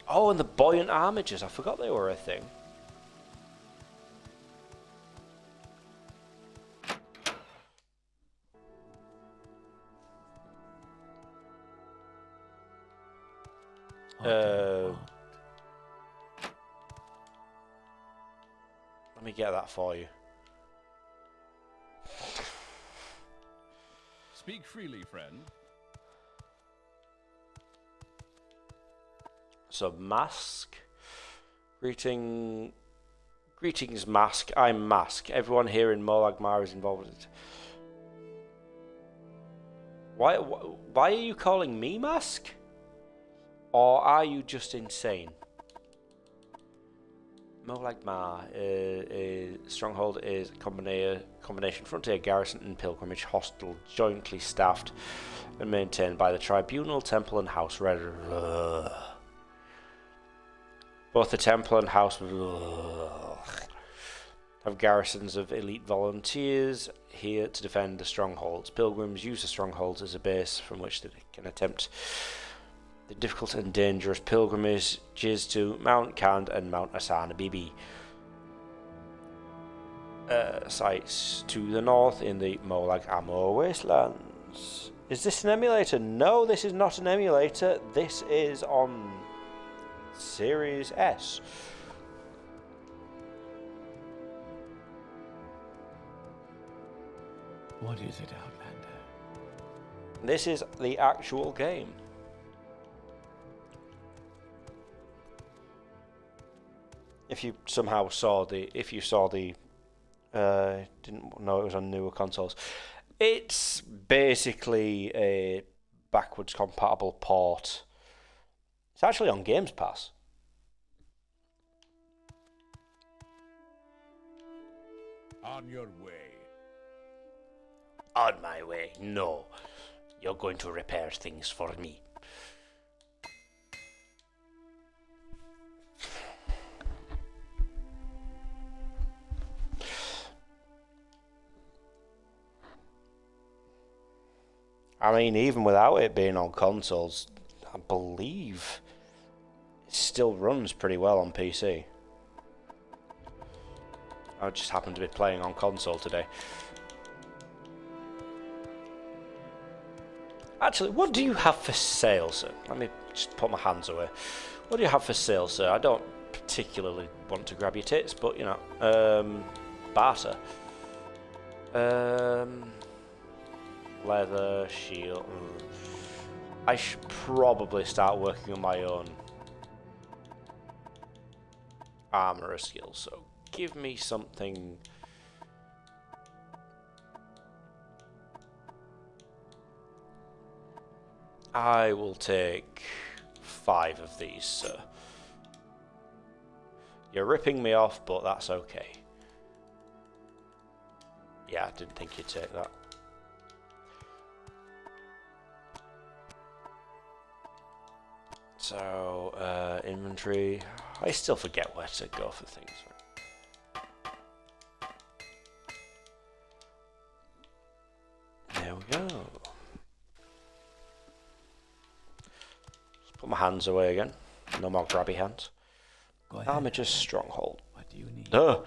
Oh, and the buoyant armatures. I forgot they were a thing. Let me get that for you. Speak freely, friend. So, Mask. Greetings, Mask. I'm Mask. Everyone here in Molagmar is involved in it. Why are you calling me Mask? Or are you just insane? Molagmar stronghold is a combination frontier garrison and pilgrimage hostel, jointly staffed and maintained by the Tribunal, Temple, and House. Both the Temple and House have garrisons of elite volunteers here to defend the strongholds. Pilgrims use the strongholds as a base from which they can attempt the difficult and dangerous pilgrimages to Mount Kand and Mount Asana Bibi. Sites to the north in the Molag Amor wastelands. Is this an emulator? No, this is not an emulator. This is on Series S. What is it, Outlander? This is the actual game. If you somehow saw the, didn't know it was on newer consoles, it's basically a backwards compatible port. It's actually on Games Pass. On your way. On my way. No. You're going to repair things for me. I mean, even without it being on consoles, I believe it still runs pretty well on PC. I just happened to be playing on console today. Actually, what do you have for sale, sir? Let me just put my hands away. What do you have for sale, sir? I don't particularly want to grab your tits, but, you know, barter. Leather, shield. I should probably start working on my own armourer skills, so give me something. I will take 5 of these, sir. You're ripping me off, but that's okay. Yeah, I didn't think you'd take that. So, inventory. I still forget where to go for things. There we go. hands away again. No more grabby hands. Go ahead. Armiger's stronghold. What do you need? I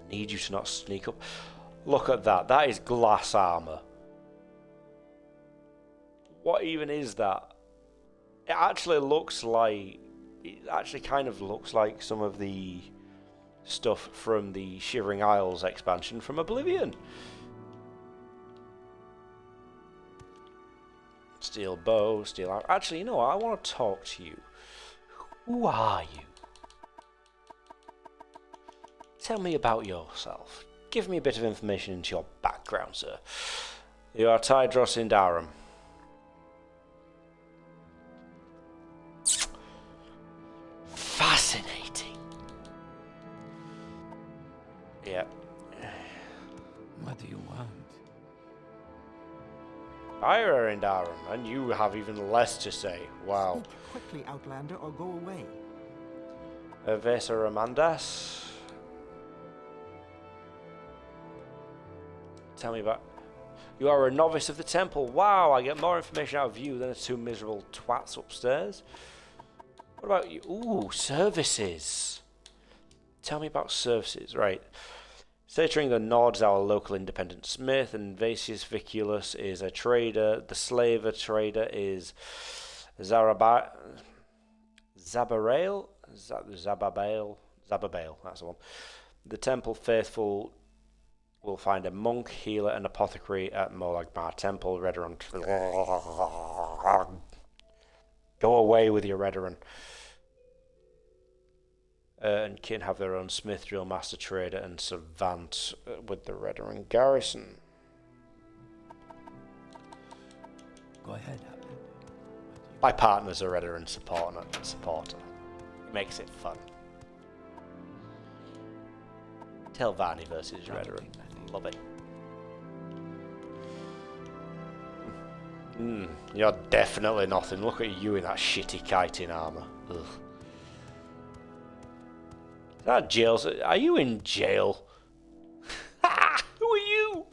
need you to not sneak up. Look at that. That is glass armor. What even is that? It actually looks like... It actually kind of looks like some of the stuff from the Shivering Isles expansion from Oblivion. Steel bow, steel armor. Actually, you know what? I want to talk to you. Who are you? Tell me about yourself. Give me a bit of information into your background, sir. You are Tydros Indarum. Fascinating. Yeah. What do you want? Ira Indarum, and you have even less to say. Wow. Speak quickly, Outlander, or go away. Vesa Ramandas. Tell me about... You are a novice of the temple. Wow, I get more information out of you than the two miserable twats upstairs. What about you? Ooh, services. Tell me about services. Right. Satering Nord is our local independent smith, and Vasius Viculus is a trader. The slaver trader is Zabarail? Zababale, that's the one. The temple faithful will find a monk, healer, and apothecary at Molagmar Temple. Redoran. Go away with your Redoran. And Kin have their own smith, drill master, trader, and savant with the Redoran garrison. Go ahead. My partner's a Redoran supporter. It makes it fun. Telvanni versus Redoran. Love it. You're definitely nothing. Look at you in that shitty kiting armor. Ugh. Is that jail? Are you in jail? Who are you?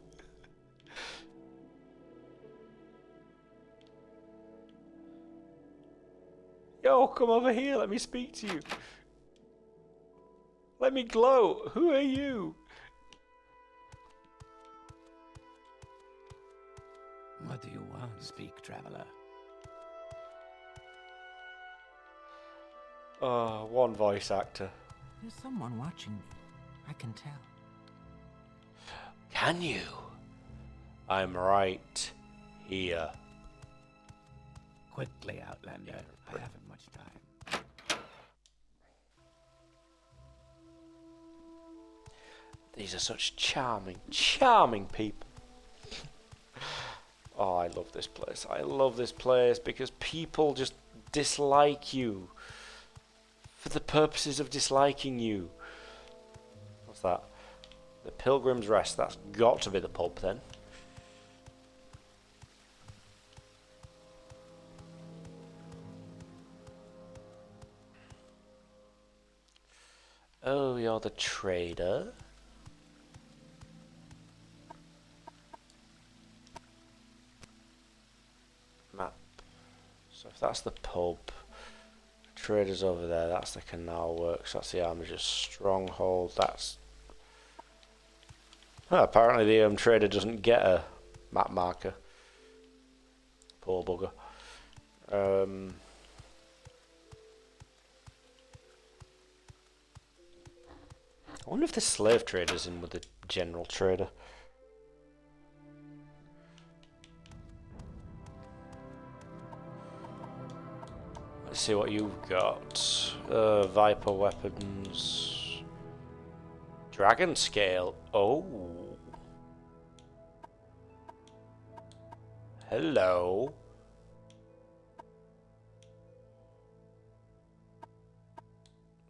Yo, come over here. Let me speak to you. Let me gloat. Who are you? What do you want? Speak, traveler. Oh, one voice actor. There's someone watching me. I can tell. Can you? I'm right here. Quickly, Outlander. I haven't much time. These are such charming people. Oh, I love this place. I love this place because people just dislike you for the purposes of disliking you. What's that? The Pilgrim's Rest. That's got to be the pub then. Oh, you're the trader. Map. So if that's the pub, trader's over there, that's the canal works, that's the Armiger's stronghold, that's... apparently the trader doesn't get a map marker. Poor bugger. I wonder if the slave trader's in with the general trader. Let's see what you've got. Viper weapons. Dragon scale. Oh. Hello.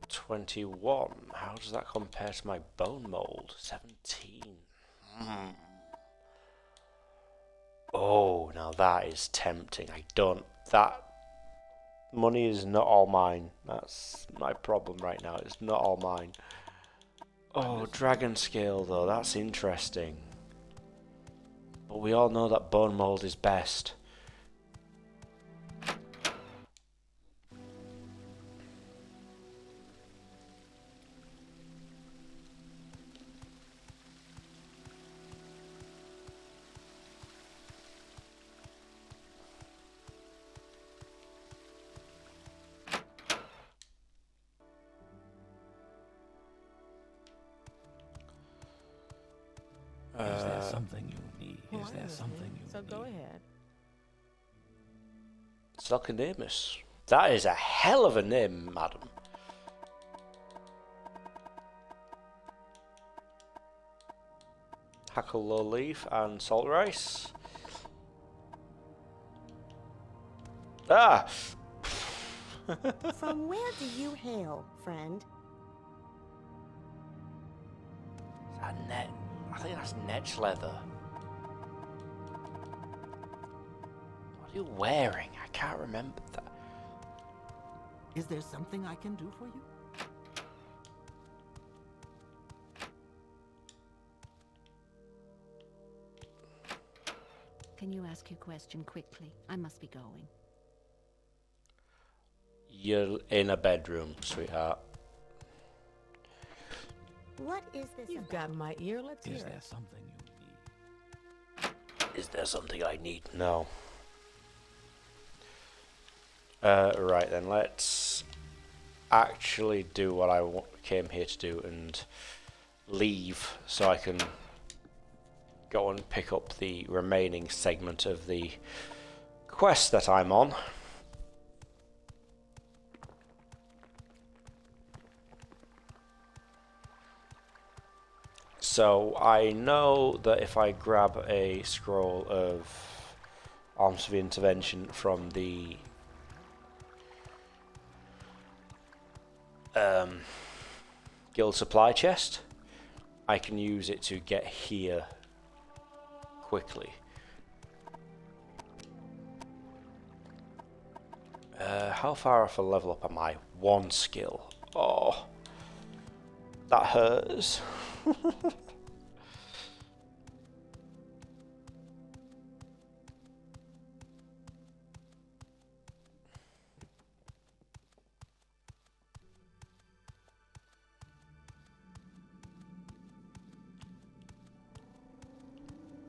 $21. How does that compare to my bone mold? 17. Oh, now that is tempting. That money is not all mine. That's my problem right now. It's not all mine. Oh, dragon scale though. That's interesting. But we all know that bone mold is best. something you need? Well, Is I'm there listening, something you so need? go ahead. Selkinimus. That is a hell of a name, madam. Hackle leaf and salt rice. Ah! From where do you hail, friend? Is that net? I think that's netch leather. What are you wearing? I can't remember that. Is there something I can do for you? Can you ask your question quickly? I must be going. You're in a bedroom, sweetheart. What is this You've about? got my ear. Let's hear Is it. there something you need? Is there something I need? No. Right then, let's actually do what I came here to do and leave so I can go and pick up the remaining segment of the quest that I'm on. So I know that if I grab a scroll of Arms of Intervention from the guild supply chest, I can use it to get here quickly. How far off a level up am I? 1 skill. Oh, that hurts.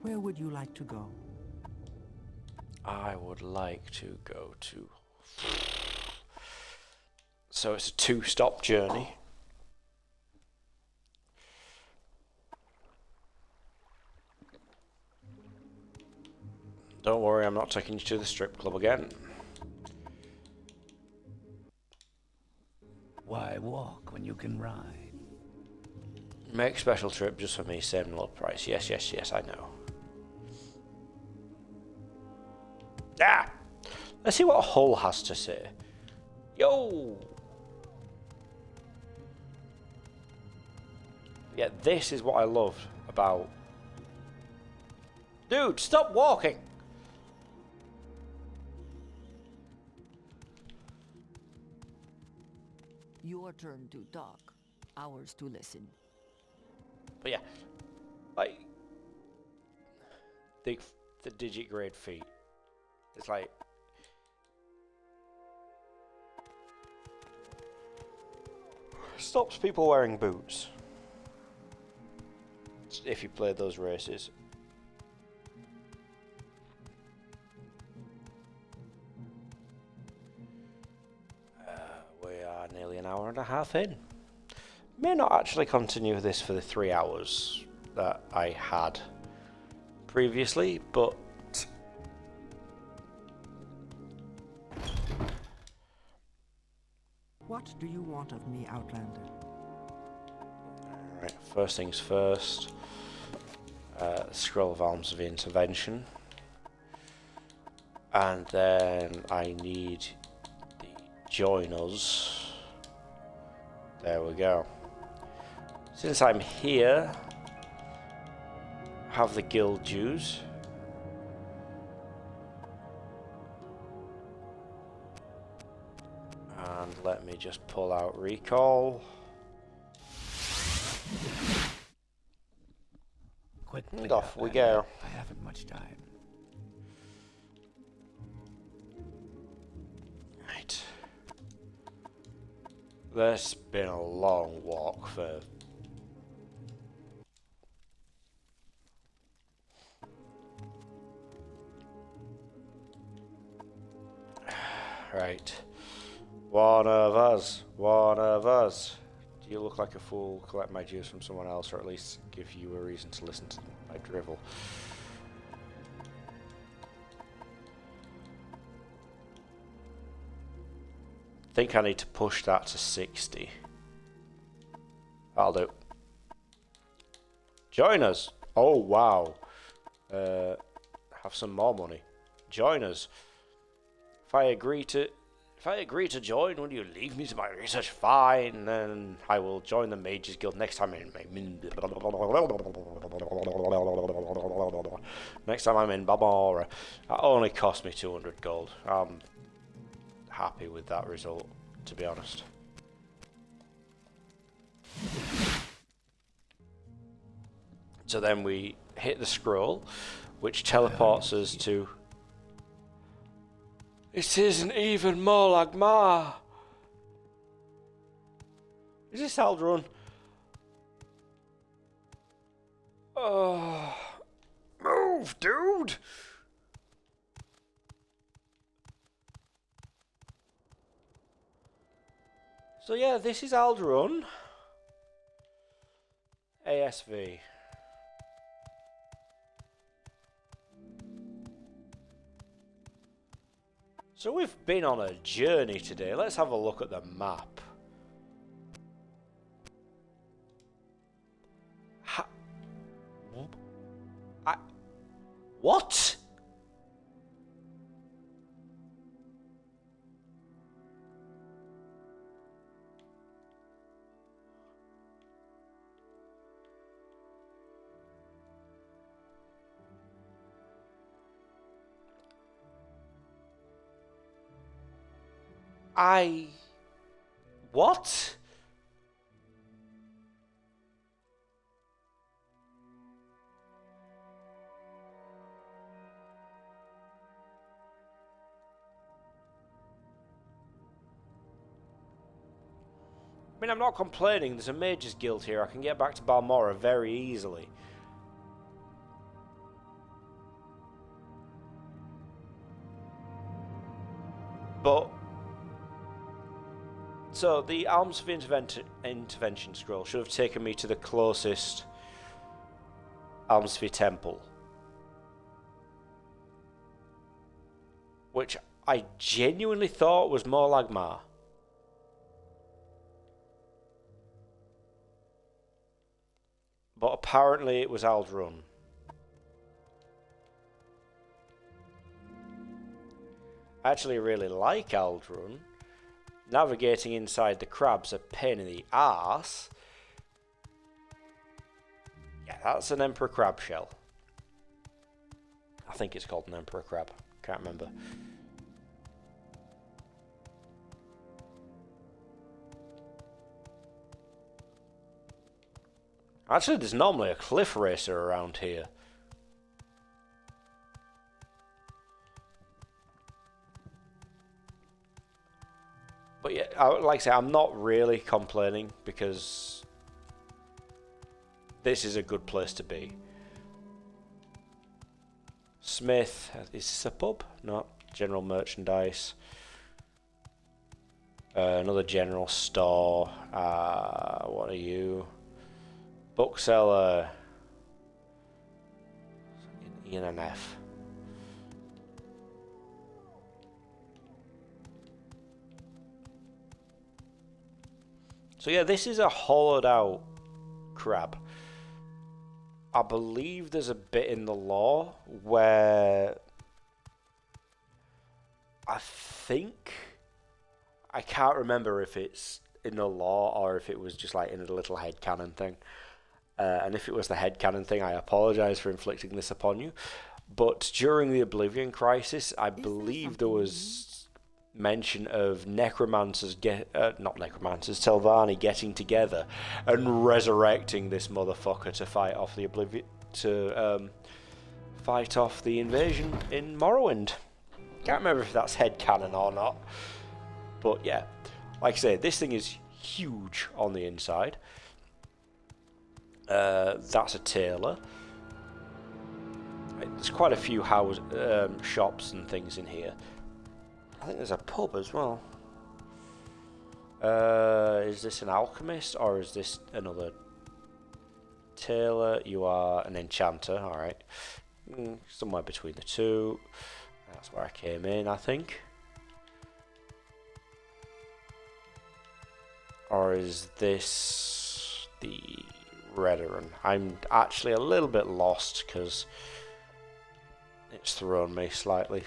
Where would you like to go? I would like to go to... So it's a 2-stop journey. Don't worry, I'm not taking you to the strip club again. Why walk when you can ride? Make special trip just for me, same low price. Yes, yes, yes, I know. Ah! Let's see what Hull has to say. Yo! Yeah, this is what I love about... Dude, stop walking! Your turn to talk, ours to listen. But yeah, like... The digit grade feet. It's like... Stops people wearing boots. If you play those races. We are nearly an hour and a half in. May not actually continue this for the 3 hours that I had previously, but What do you want of me, Outlander? Alright, first things first. Scroll of Arms of Intervention. And then I need the Join Us. There we go. Since I'm here, have the guild dues. And let me just pull out recall. Quickly, And off we Outlander. go. I haven't much time. Right. This has been a long walk for... Right. One of us. One of us. Do you look like a fool? Collect my dues from someone else, or at least give you a reason to listen to my I drivel. I think I need to push that to 60. That'll do. Join us. Oh wow. Have some more money. Join us. If I agree to join, will you leave me to my research? Fine, then I will join the Mages Guild next time I'm in Barbara. That only cost me 200 gold. I'm happy with that result, to be honest. So then we hit the scroll, which teleports us to... It isn't even Morlag Ma! Is this Aldrun? Oh, move, dude! So yeah, this is Aldrun. ASV. So we've been on a journey today. Let's have a look at the map. What? What? I mean, I'm not complaining. There's a Mages Guild here. I can get back to Balmora very easily. But... So, the Alms of Intervention scroll should have taken me to the closest Almsfee temple. Which I genuinely thought was Morlag Ma. But apparently it was Aldrun. I actually really like Aldrun. Navigating inside the crab's a pain in the arse. Yeah, that's an Emperor Crab shell. I think it's called an Emperor Crab. Can't remember. Actually, there's normally a cliff racer around here. But yeah, like I say, I'm not really complaining because this is a good place to be. Smith, is this a pub? No, general merchandise. Another general store. What are you? Bookseller. E and an F. So yeah, this is a hollowed out crab. I believe there's a bit in the lore where I can't remember if it's in the lore or if it was just like in a little headcanon thing. And if it was the headcanon thing, I apologize for inflicting this upon you. But during the Oblivion Crisis, I believe there was mention of necromancers Telvanni getting together and resurrecting this motherfucker to fight off the fight off the invasion in Morrowind. Can't remember if that's headcanon or not. But yeah, like I say, this thing is huge on the inside. That's a tailor. There's quite a few shops and things in here. I think there's a pub as well. Is this an alchemist or is this another tailor. You are an enchanter. All right. Somewhere between the two. That's where I came in, I think. Or is this the Redoran? I'm actually a little bit lost because it's thrown me slightly.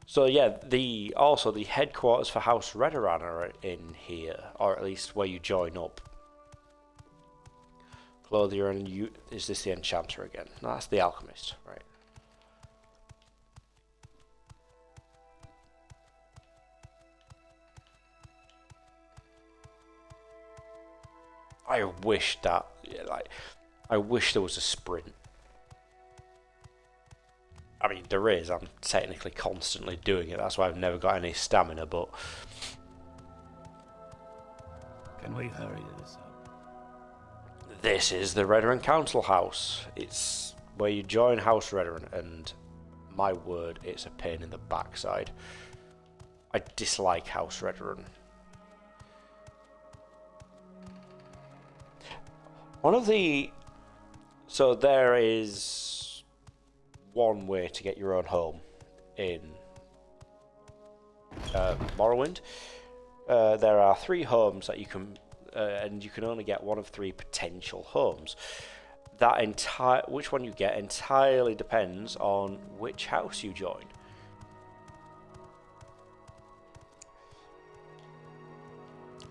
So yeah, the headquarters for House Redoran are in here, or at least where you join up. Clothier and you, is this the enchanter again? No, that's the alchemist, right? I wish that, I wish there was a sprint. I mean, there is. I'm technically constantly doing it. That's why I've never got any stamina, but... Can we hurry this up? This is the Redoran Council House. It's where you join House Redoran, and my word, it's a pain in the backside. I dislike House Redoran. So there is one way to get your own home in Morrowind. There are 3 homes that you can, and you can only get one of 3 potential homes. Which one you get entirely depends on which house you join.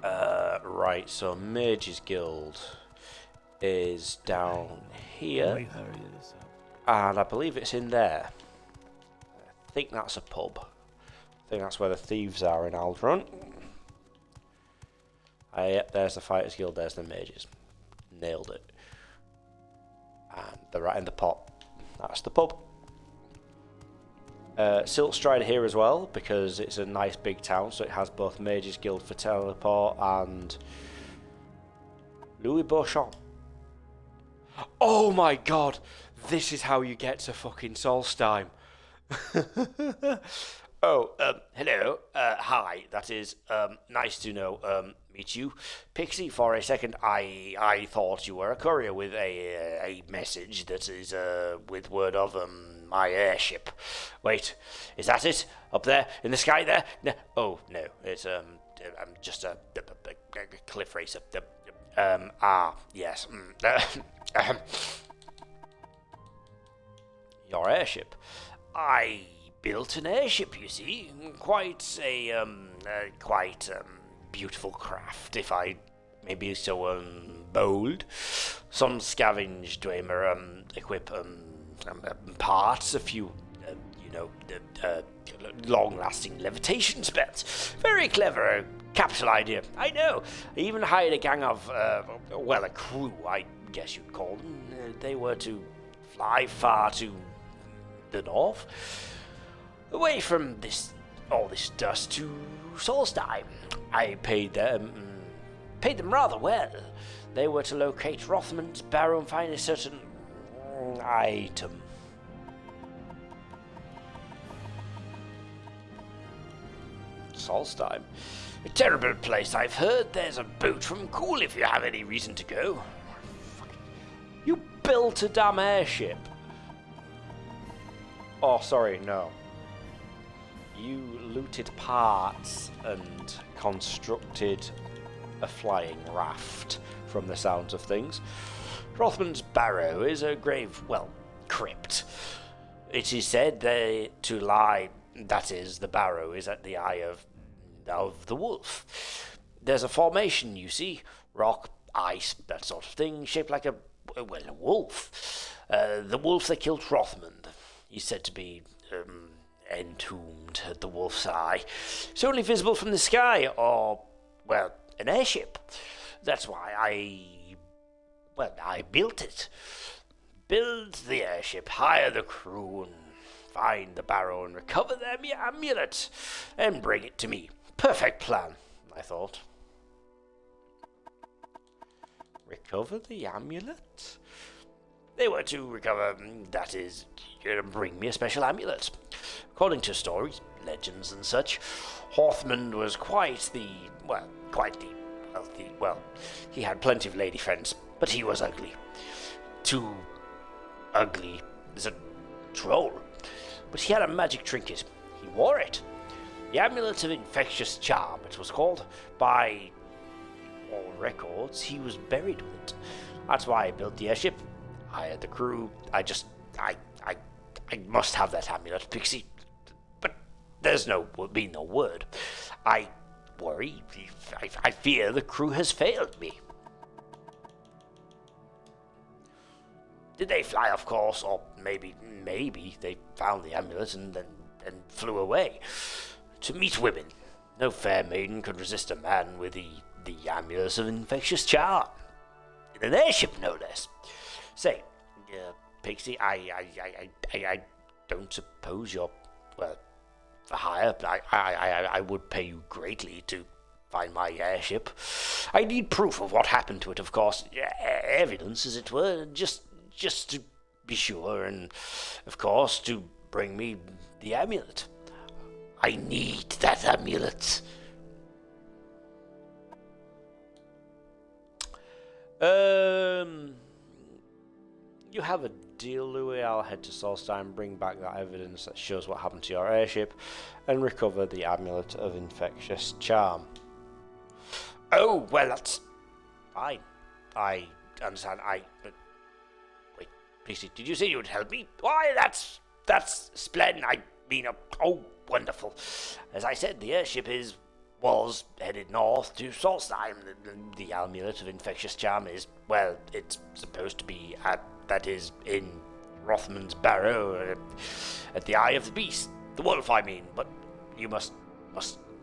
Right, so Mage's Guild is down here. Can we hurry this up? And I believe it's in there. I think that's a pub. I think that's where the thieves are in Aldrun. Yep, there's the Fighters Guild, there's the Mages. Nailed it. And they're right in the pot. That's the pub. Siltstride here as well, because it's a nice big town, so it has both Mages Guild for teleport and Louis Beauchamp. Oh my god! This is how you get to fucking Solstheim. Hello. Hi, that is, nice to meet you. Pixie, for a second, I thought you were a courier with a message that is, with word of, my airship. Wait, is that it? Up there, in the sky there? No, oh, no, it's, I'm just a cliff racer. Yes. Your airship. I built an airship, you see. Quite a, beautiful craft, if I may be so, bold. Some scavenged Dwemer, equip, parts, a few, long-lasting levitation spells. Very clever, capital idea. I know. I even hired a gang of, a crew, I guess you'd call them. They were to fly far to the north, away from all this dust to Solstheim. I paid them rather well. They were to locate Rothman's barrow and find a certain item. Solstheim, a terrible place. I've heard there's a boat from Cool if you have any reason to go. You built a damn airship. Oh, sorry, no. You looted parts and constructed a flying raft, from the sounds of things. Rothman's barrow is a grave, crypt. It is said to lie, that is, the barrow is at the eye of the wolf. There's a formation, you see, rock, ice, that sort of thing, shaped like a wolf. The wolf that killed Rothman. He's said to be entombed at the wolf's eye. It's only visible from the sky, or, an airship. That's why I built it. Build the airship, hire the crew, and find the barrow and recover the amulet, and bring it to me. Perfect plan, I thought. Recover the amulet? They were to recover, that is, bring me a special amulet. According to stories, legends and such, Rothman was quite the he had plenty of lady friends, but he was ugly. Too ugly as a troll. But he had a magic trinket. He wore it. The Amulet of Infectious Charm, it was called. By all records, he was buried with it. That's why I built the airship. I had the crew. I must have that amulet, Pixie. But there's been no word. I worry. I fear the crew has failed me. Did they fly off course, or maybe they found the amulet and then flew away to meet women? No fair maiden could resist a man with the Amulet of Infectious Charm. In an airship, no less. Say, Pixie, I don't suppose you're, well, for hire. I would pay you greatly to find my airship. I need proof of what happened to it, of course. Evidence, as it were, just to be sure, and, of course, to bring me the amulet. I need that amulet. You have a deal, Louis. I'll head to Solstein, bring back that evidence that shows what happened to your airship, and recover the Amulet of Infectious Charm. Oh, well, that's fine. I understand. But wait, Pixie, did you say you would help me? Why, that's splendid. I mean, oh, wonderful. As I said, the airship was headed north to Solstein. The Amulet of Infectious Charm is, well, it's supposed to be in Rothman's Barrow, at the Eye of the Beast. The wolf, I mean, but you must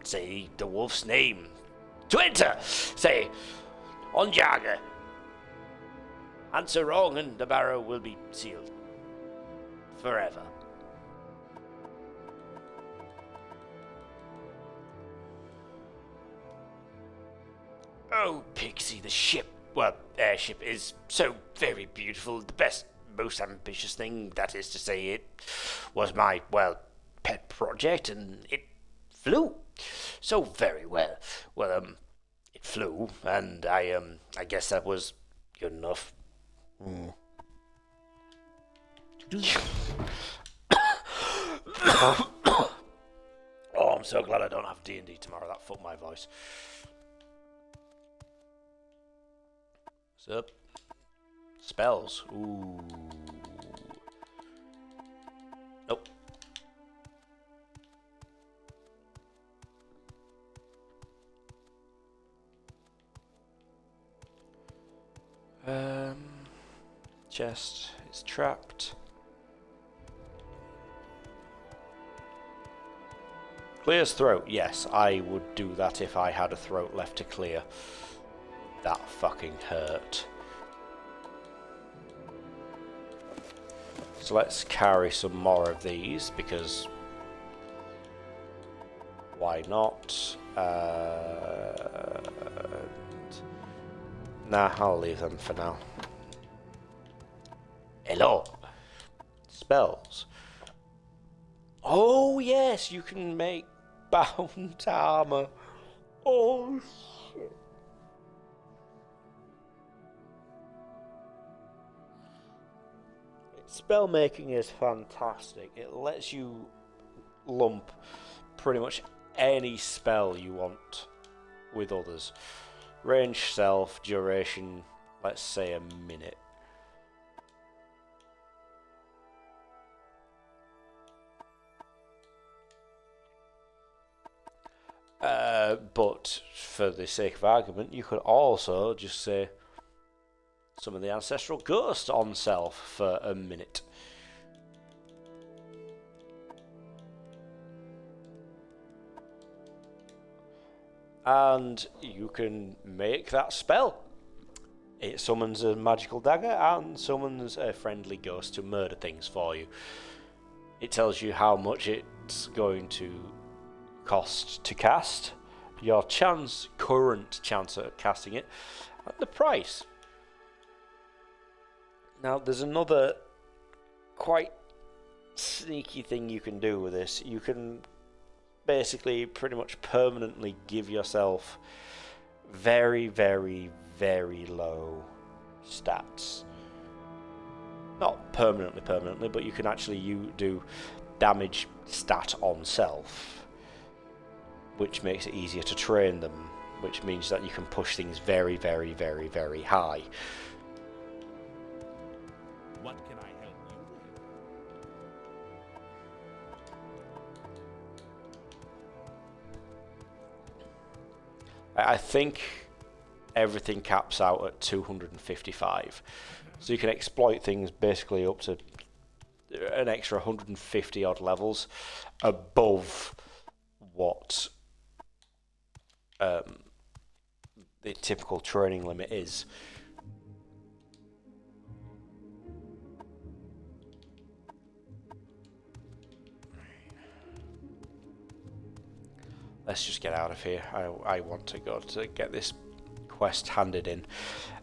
say the wolf's name. To enter, say, Onjaga. Answer wrong and the barrow will be sealed. Forever. Oh, Pixie, the airship is so very beautiful. The best, most ambitious thing, that is to say, it was my, pet project, and it flew so very well. Well, it flew, and I guess that was good enough. Oh, I'm so glad I don't have D&D tomorrow. That fucked my voice. What's up? Spells. Ooh. Nope. Chest is trapped. Clears throat. Yes, I would do that if I had a throat left to clear. That fucking hurt. So let's carry some more of these, because why not? Nah, I'll leave them for now. Hello. Spells. Oh yes, you can make bound armor. Oh shit. Spell making is fantastic. It lets you lump pretty much any spell you want with others. Range, self, duration, let's say a minute. But for the sake of argument, you could also just say some of the ancestral ghost on self for a minute. And you can make that spell. It summons a magical dagger and summons a friendly ghost to murder things for you. It tells you how much it's going to cost to cast, your current chance at casting it, and the price. Now, there's another quite sneaky thing you can do with this. You can basically pretty much permanently give yourself very, very, very low stats. Not permanently, but you can actually do damage stat on self, which makes it easier to train them, which means that you can push things very, very, very, very high. What can I help you with? I think everything caps out at 255. So you can exploit things basically up to an extra 150 odd levels above what the typical training limit is. Let's just get out of here. I want to go to get this quest handed in.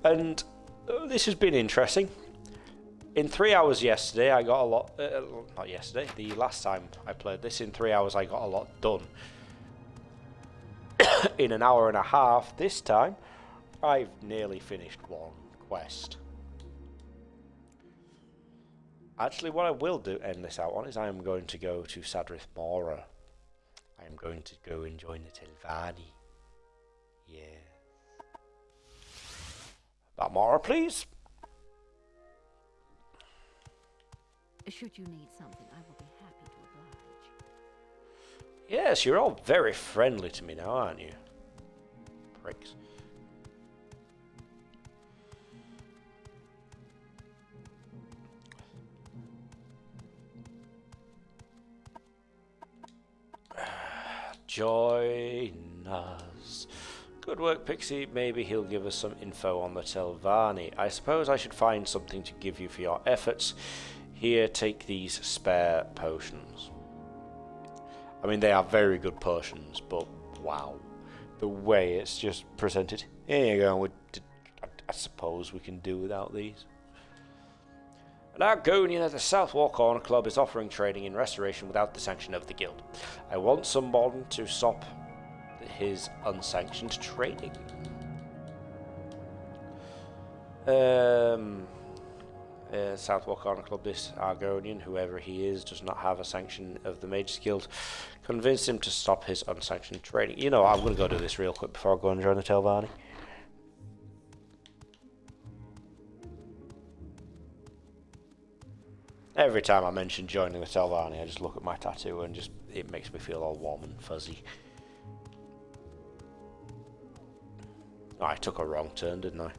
And this has been interesting. In 3 hours yesterday, I got a lot... not yesterday, the last time I played this, in 3 hours I got a lot done. In an hour and a half this time, I've nearly finished one quest. Actually, what I will do end this out on is I am going to go to Sadrith Mora. I am going to go and join the Telvanni. Yeah. About Mora, please. Should you need something, I will be happy to oblige. Yes, you're all very friendly to me now, aren't you? Pricks. Join us. Good work, Pixie. Maybe he'll give us some info on the Telvanni. I suppose I should find something to give you for your efforts. Here, take these spare potions. I mean, they are very good potions, but wow. The way it's just presented. Here you go. I suppose we can do without these. An Argonian at the Southwall Corner Club is offering trading in restoration without the sanction of the guild. I want someone to stop his unsanctioned trading. Southwall Corner Club, this Argonian, whoever he is, does not have a sanction of the Mages Guild. Convince him to stop his unsanctioned trading. You know, I'm going to go do this real quick before I go and join the Telvanni. Every time I mention joining the Telvanni, I just look at my tattoo and just it makes me feel all warm and fuzzy. Oh, I took a wrong turn, didn't I?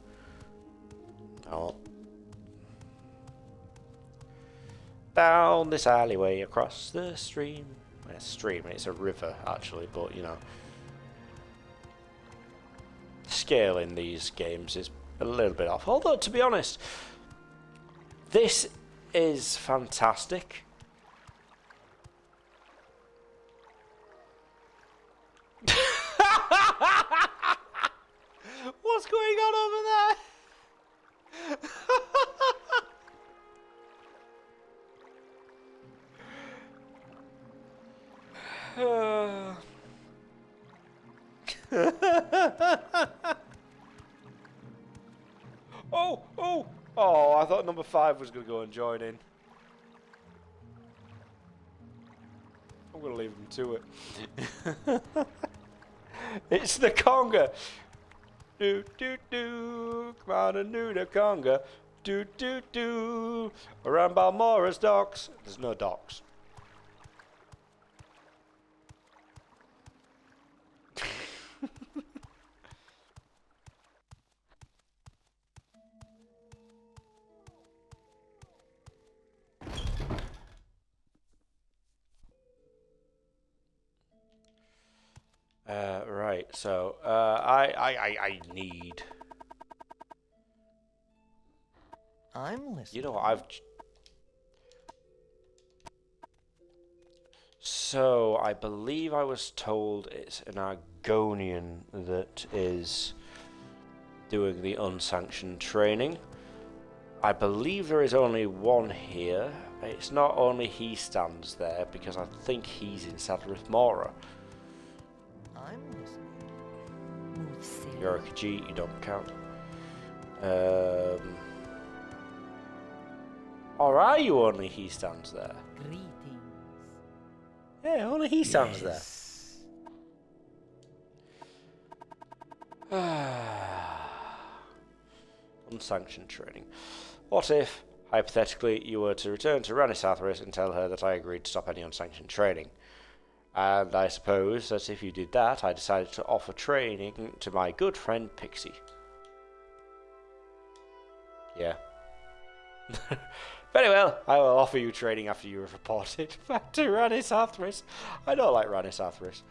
Oh well. Down this alleyway, across the stream. Well, it's a stream, it's a river actually, but you know. Scale in these games is a little bit off. Although, to be honest, this is fantastic. What's going on over there? Oh, I thought number 5 was going to go and join in. I'm going to leave him to it. It's the conga. Do do do, come on and do the conga. Do do do, around Balmora's docks. There's no docks. Right, so I need. I'm listening. You know what, So I believe I was told it's an Argonian that is doing the unsanctioned training. I believe there is only one here. It's not only he stands there because I think he's in Sadrith Mora. I'm listening. Moving silly. You're a Khajiit, you don't count. Or are you only he stands there? Greetings. Yeah, only he stands there. Unsanctioned training. What if, hypothetically, you were to return to Rani Sathris and tell her that I agreed to stop any unsanctioned training? And I suppose that if you did that, I decided to offer training to my good friend Pixie. Yeah. Very well, I will offer you training after you have reported back to Rani Sathris. I don't like Rani Sathris.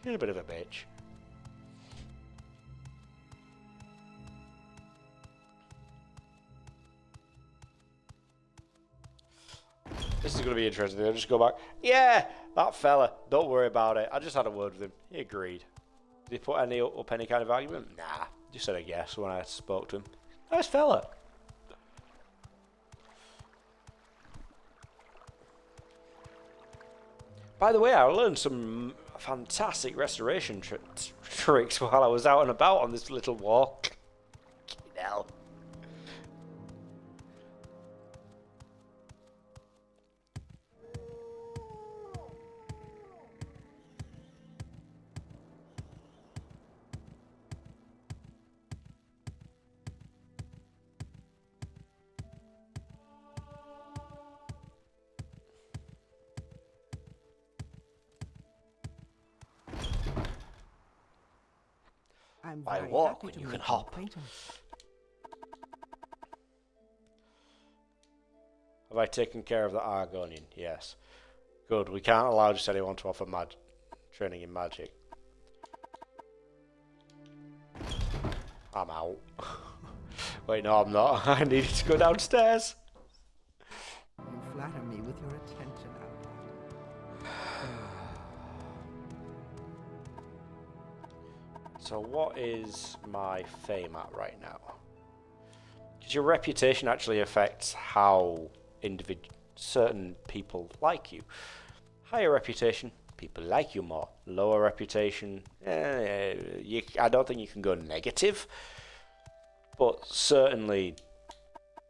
She's a bit of a bitch. This is going to be interesting. I'll just go back. Yeah, that fella. Don't worry about it. I just had a word with him. He agreed. Did he put up any kind of argument? Nah. Just said a yes when I spoke to him. Nice fella. By the way, I learned some fantastic restoration tricks while I was out and about on this little walk. Hell. I'm I very walk happy when to you make can your hop. acquaintance. Have I taken care of the Argonian? Yes. Good. We can't allow just anyone to offer training in magic. I'm out. Wait, no, I'm not. I needed to go downstairs. You flatter me with your attention, Albert. So what is my fame at right now? Because your reputation actually affects how certain people like you. Higher reputation, people like you more. Lower reputation, I don't think you can go negative. But certainly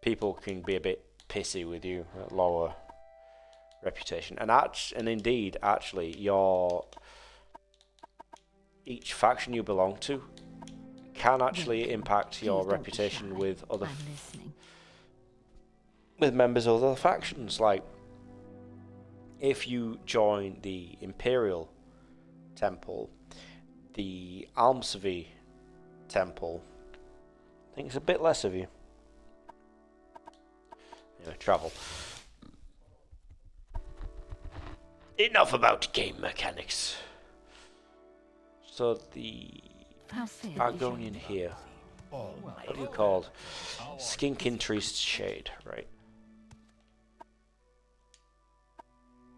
people can be a bit pissy with you at lower reputation. And indeed, actually, each faction you belong to can actually impact your Please don't be reputation shy. with other I'm listening. with members of other factions. Like, if you join the Imperial Temple, the Almsvi Temple thinks a bit less of you. Anyway, travel. Enough about game mechanics. So the How fair Argonian here, what are you called? Skink Increased Shade, right?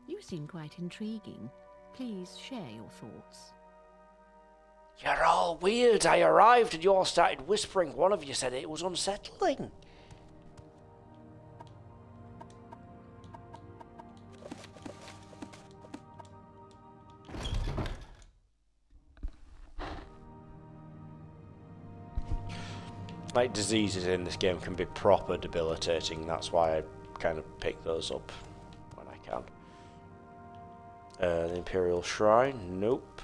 You seem quite intriguing. Please share your thoughts. You're all weird. I arrived and you all started whispering. One of you said it was unsettling. Like, diseases in this game can be proper debilitating. That's why I kind of pick those up when I can. The Imperial Shrine, nope.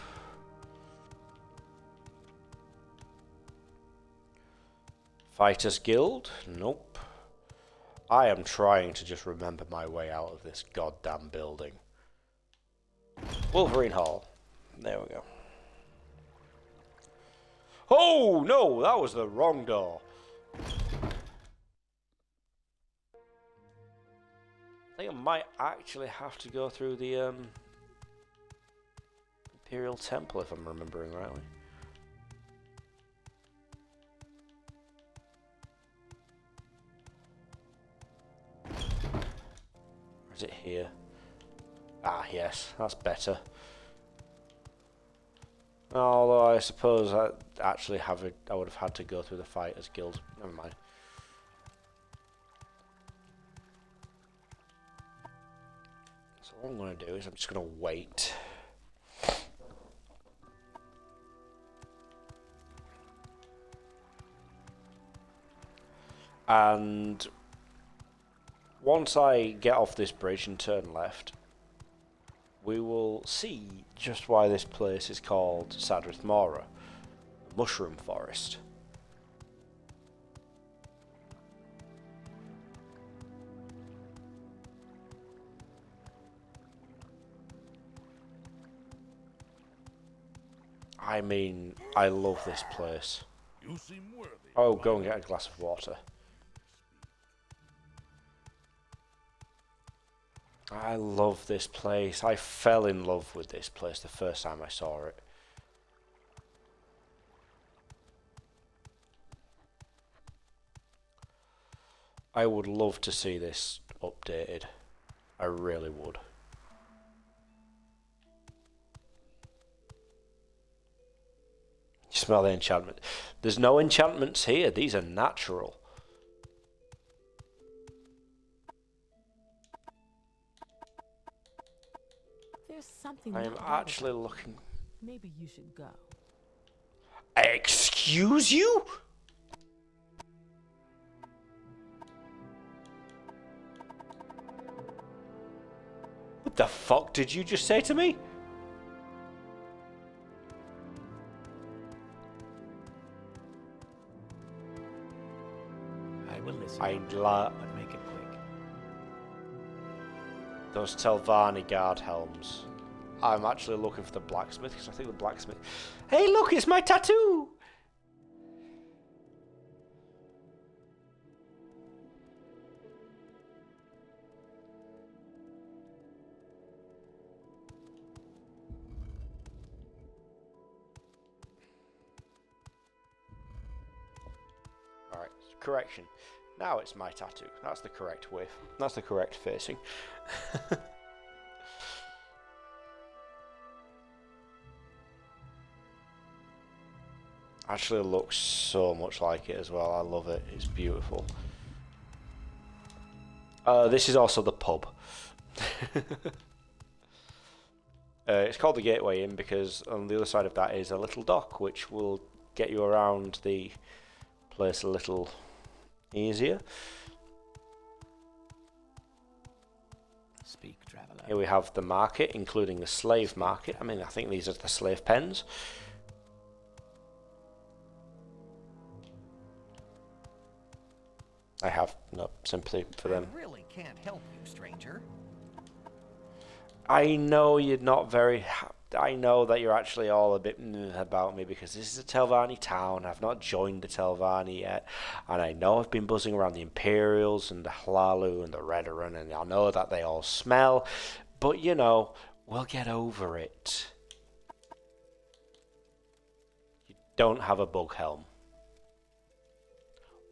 Fighters Guild, nope. I am trying to just remember my way out of this goddamn building. Wolverine Hall, there we go. Oh, no, that was the wrong door. I think I might actually have to go through the Imperial Temple, if I'm remembering rightly. Or is it here? Ah, yes, that's better. Although I suppose I would have had to go through the Fighters Guild. Never mind. So what I'm going to do is I'm just going to wait. And once I get off this bridge and turn left, we will see just why this place is called Sadrith Mora, Mushroom Forest. I mean, I love this place. You seem worthy. Oh, go and get a glass of water. I love this place. I fell in love with this place the first time I saw it. I would love to see this updated. I really would. You smell the enchantment. There's no enchantments here. These are natural. There's something. I am not right actually about looking... you. Maybe you should go. Excuse you? What the fuck did you just say to me? I will listen. But make it quick. those Telvanni guard helms. I'm actually looking for the blacksmith because I think the blacksmith... Hey look, it's my tattoo! Alright, correction. Now it's my tattoo. That's the correct way. That's the correct facing. Actually looks so much like it as well. I love it. It's beautiful. This is also the pub. It's called the Gateway Inn because on the other side of that is a little dock which will get you around the place a little easier. Speak, traveler. Here we have the market, including the slave market. I mean, I think these are the slave pens. I have no sympathy for them. I really can't help you, stranger. I know you're not very... I know that you're actually all a bit about me because this is a Telvanni town. I've not joined the Telvanni yet. And I know I've been buzzing around the Imperials and the Hlalu and the Redoran, and I know that they all smell. But, you know, we'll get over it. You don't have a bug helm.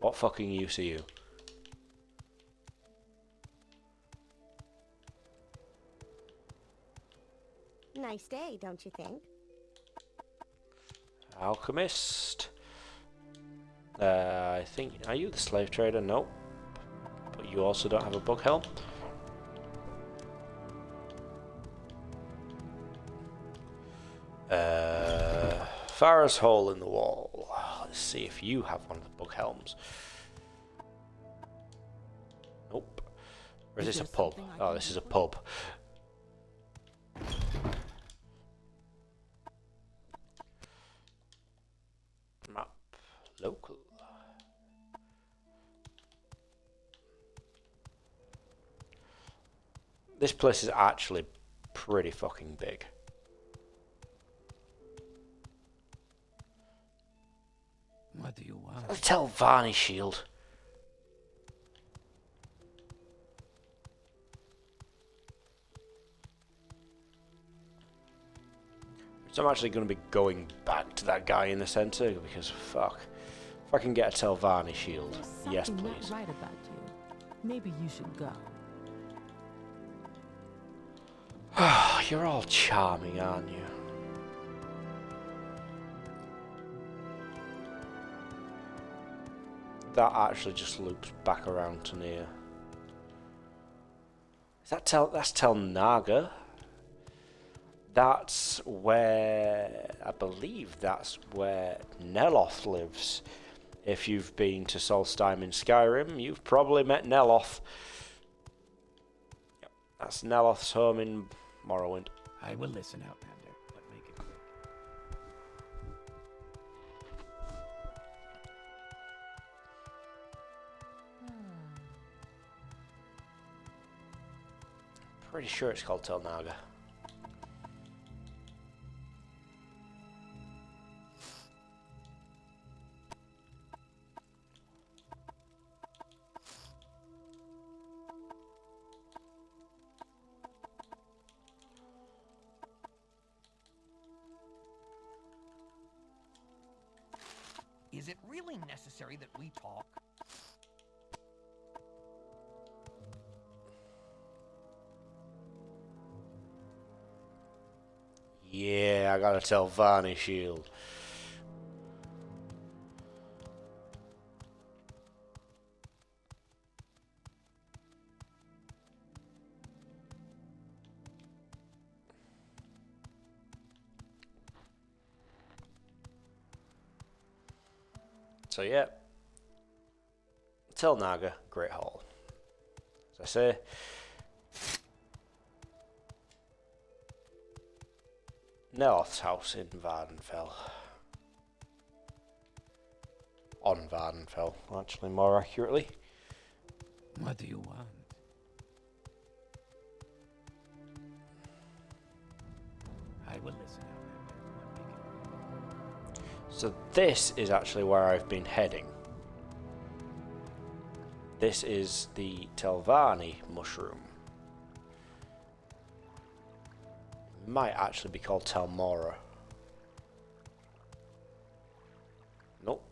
What fucking use are you? Nice day, don't you think? Alchemist. I think... Are you the slave trader? Nope. But you also don't have a bug helm. Farah's hole in the wall. Let's see if you have one of the bug helms. Nope. Or is this a pub? Oh, this is a pub. Map. Local. This place is actually pretty fucking big. What do you want? A Telvanni shield. So I'm actually going to be going back to that guy in the centre because fuck. If I can get a Telvanni shield. There's Yes, something please. not right about you. Maybe you should go. You're all charming, aren't you? That actually just loops back around to near. Is that that's Tel Naga? I believe that's where Neloth lives. If you've been to Solstheim in Skyrim, you've probably met Neloth. Yep, that's Neloth's home in Morrowind. I will listen, Outlander, but make it quick. Pretty sure it's called Tel Naga. Is it really necessary that we talk? Yeah, I gotta tell Varney Shield. So yeah, Tel Naga, Great Hall. As I say, Neloth's house in Vardenfell. On Vardenfell, actually, more accurately. What do you want? I will listen, Outlander, but make it quick. So this is actually where I've been heading. This is the Telvanni mushroom. It might actually be called Telmora. Nope.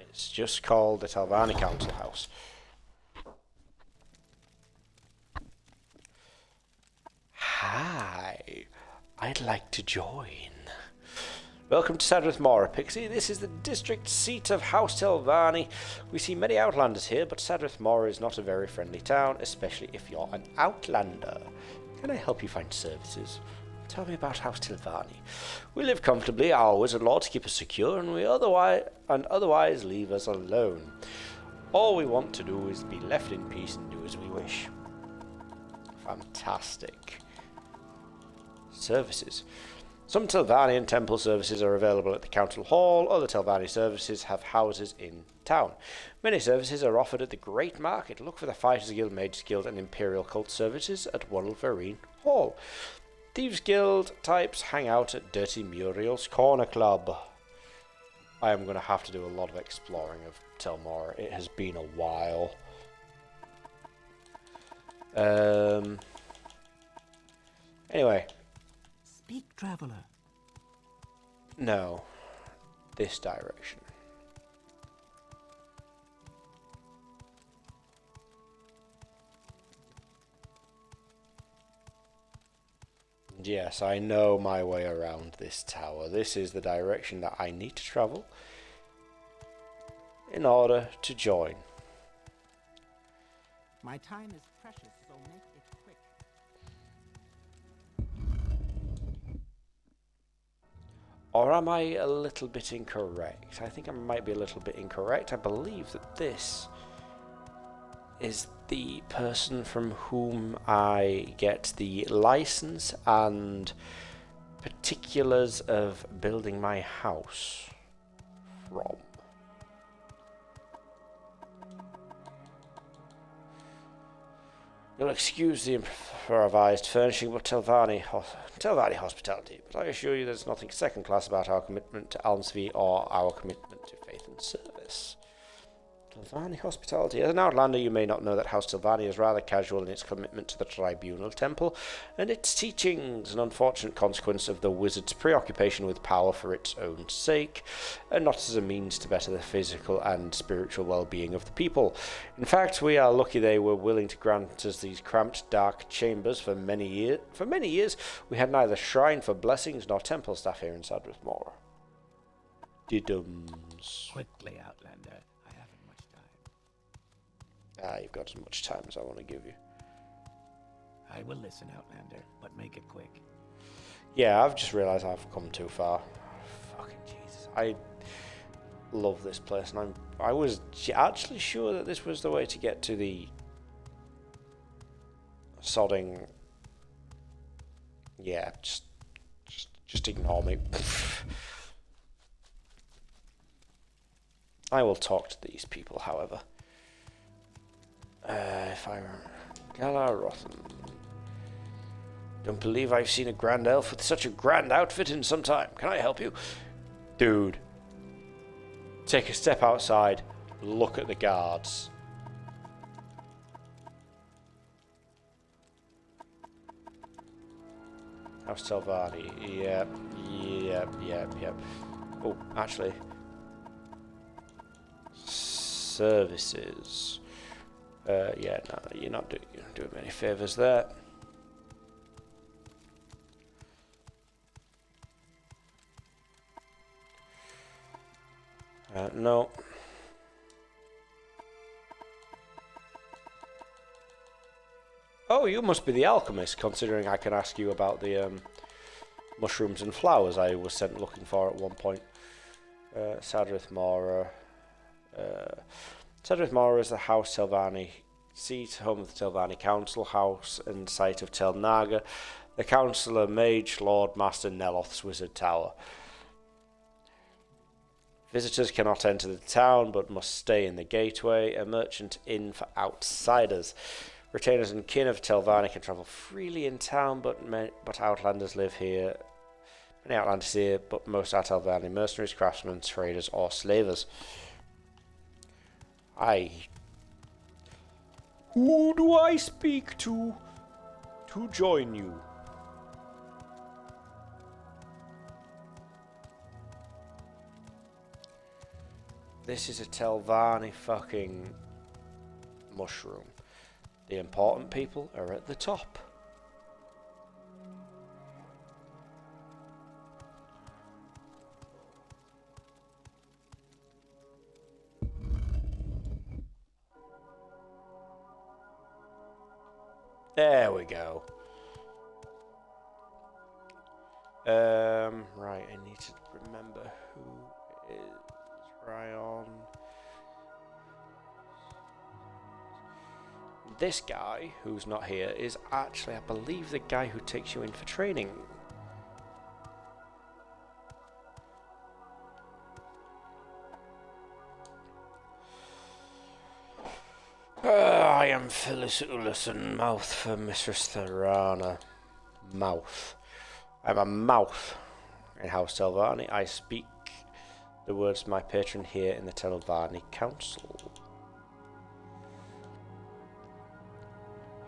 It's just called the Telvanni Council House. Hi. I'd like to join. Welcome to Sadrith Mora, Pixie. This is the district seat of House Telvanni. We see many outlanders here, but Sadrith Mora is not a very friendly town, especially if you're an outlander. Can I help you find services? Tell me about House Telvanni. We live comfortably, our wizard lord to keep us secure, and otherwise leave us alone. All we want to do is be left in peace and do as we wish. Fantastic. Services. Some Telvanni and temple services are available at the Council Hall. Other Telvanni services have houses in town. Many services are offered at the Great Market. Look for the Fighters Guild, Mages Guild, and Imperial Cult services at Wolverine Hall. Thieves Guild types hang out at Dirty Muriel's Corner Club. I am going to have to do a lot of exploring of Telmora. It has been a while. Anyway. Speak, traveler. No. This direction. Yes, I know my way around this tower. This is the direction that I need to travel in order to join. My time is precious, so make it quick. Or am I a little bit incorrect? I think I might be a little bit incorrect. I believe that this is the person from whom I get the license and particulars of building my house from. You'll excuse the improvised furnishing, but Telvanni hospitality. But I assure you there's nothing second class about our commitment to Almsby or our commitment to faith and service. Telvanni hospitality. As an outlander, you may not know that House Telvanni is rather casual in its commitment to the Tribunal Temple and its teachings, an unfortunate consequence of the wizard's preoccupation with power for its own sake, and not as a means to better the physical and spiritual well-being of the people. In fact, we are lucky they were willing to grant us these cramped, dark chambers for many years. For many years, we had neither shrine for blessings nor temple staff here in Sadrith Mora. Didums. Quickly, Outlander. I haven't much time. You've got as much time as I want to give you. I will listen, Outlander, but make it quick. Yeah, I've just realised I've come too far. Fucking Jesus. love this place, and I was actually sure that this was the way to get to the sodding. Yeah, just ignore me. I will talk to these people, however. If I remember, Galarothan. Don't believe I've seen a grand elf with such a grand outfit in some time. Can I help you? Dude. Take a step outside. Look at the guards. House Telvanni. Yep. Oh, actually. Services. Yeah, no, you're not doing me any favours there. No. Oh, you must be the alchemist, considering I can ask you about the mushrooms and flowers I was sent looking for at one point. Sadrith Mora. Sadrith Mora is the House Telvanni seat, home of the Telvanni Council House, and site of Tel Naga, the Councillor, Mage, Lord, Master Neloth's Wizard Tower. Visitors cannot enter the town, but must stay in the gateway, a merchant inn for outsiders. Retainers and kin of Telvanni can travel freely in town, but outlanders live here. Many outlanders here, but most are Telvanni mercenaries, craftsmen, traders, or slavers. Who do I speak to join you? This is a Telvanni fucking mushroom. The important people are at the top. There we go. Right, I need to remember who is Ryan. This guy, who's not here, is actually, I believe, the guy who takes you in for training. I am Phyllis Ullison, mouth for Mistress Tharana. Mouth. I'm a mouth in House Telvanni. I speak the words of my patron here in the Telvanni Council.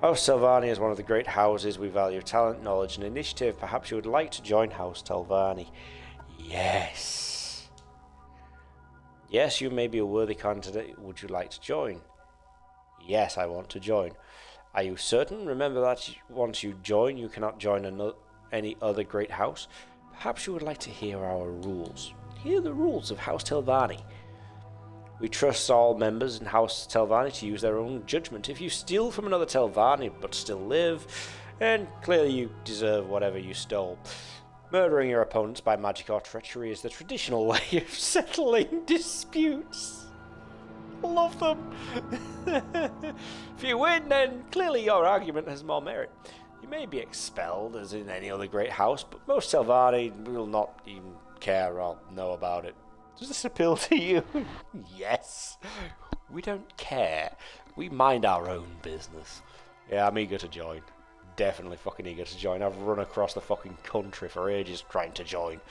House Telvanni is one of the great houses. We value talent, knowledge, and initiative. Perhaps you would like to join House Telvanni. Yes. Yes, you may be a worthy candidate. Would you like to join? Yes, I want to join. Are you certain? Remember that once you join, you cannot join any other great house. Perhaps you would like to hear our rules. Here are the rules of House Telvanni. We trust all members in House Telvanni to use their own judgment. If you steal from another Telvanni but still live, then clearly you deserve whatever you stole. Murdering your opponents by magic or treachery is the traditional way of settling disputes. Love them. If you win, then clearly your argument has more merit. You may be expelled, as in any other great house, but most Telvanni will not even care or know about it. Does this appeal to you? Yes. We don't care. We mind our own business. Yeah, I'm eager to join. Definitely fucking eager to join. I've run across the fucking country for ages trying to join.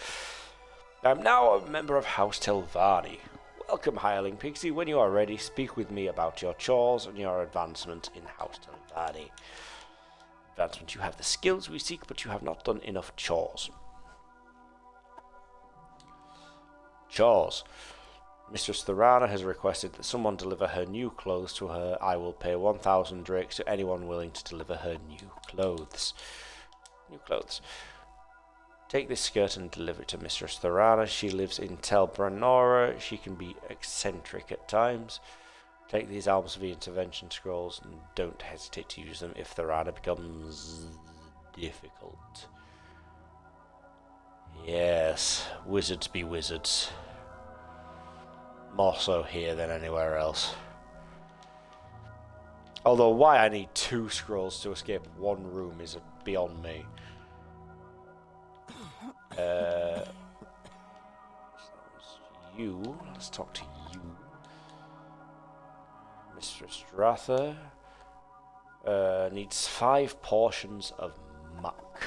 I'm now a member of House Telvanni. Welcome, hireling Pixie. When you are ready, speak with me about your chores and your advancement in House Telvanni. Advancement, you have the skills we seek, but you have not done enough chores. Chores. Mistress Tharana has requested that someone deliver her new clothes to her. I will pay 1,000 drakes to anyone willing to deliver her new clothes. New clothes. Take this skirt and deliver it to Mistress Tharana. She lives in Tel Branora. She can be eccentric at times. Take these albums of the intervention scrolls and don't hesitate to use them if Tharana becomes difficult. Yes, wizards be wizards. More so here than anywhere else. Although why I need 2 scrolls to escape one room is beyond me. You. Let's talk to you. Mistress Dratha needs 5 portions of muck.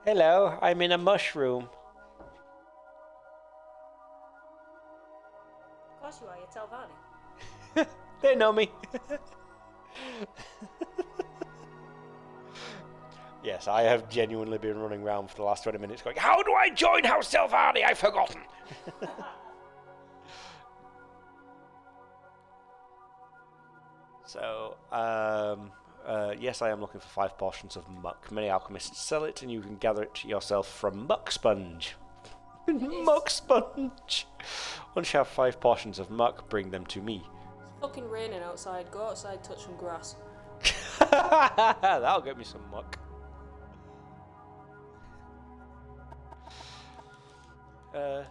Hello, I'm in a mushroom. Of course you are, you're Telvanni. They know me. Yes, I have genuinely been running around for the last 20 minutes going, how do I join House Telvanni? I've forgotten. So, yes, I am looking for 5 portions of muck. Many alchemists sell it, and you can gather it yourself from muck sponge. Muck sponge! Once you have 5 portions of muck, bring them to me. It's fucking raining outside. Go outside, touch some grass. That'll get me some muck. I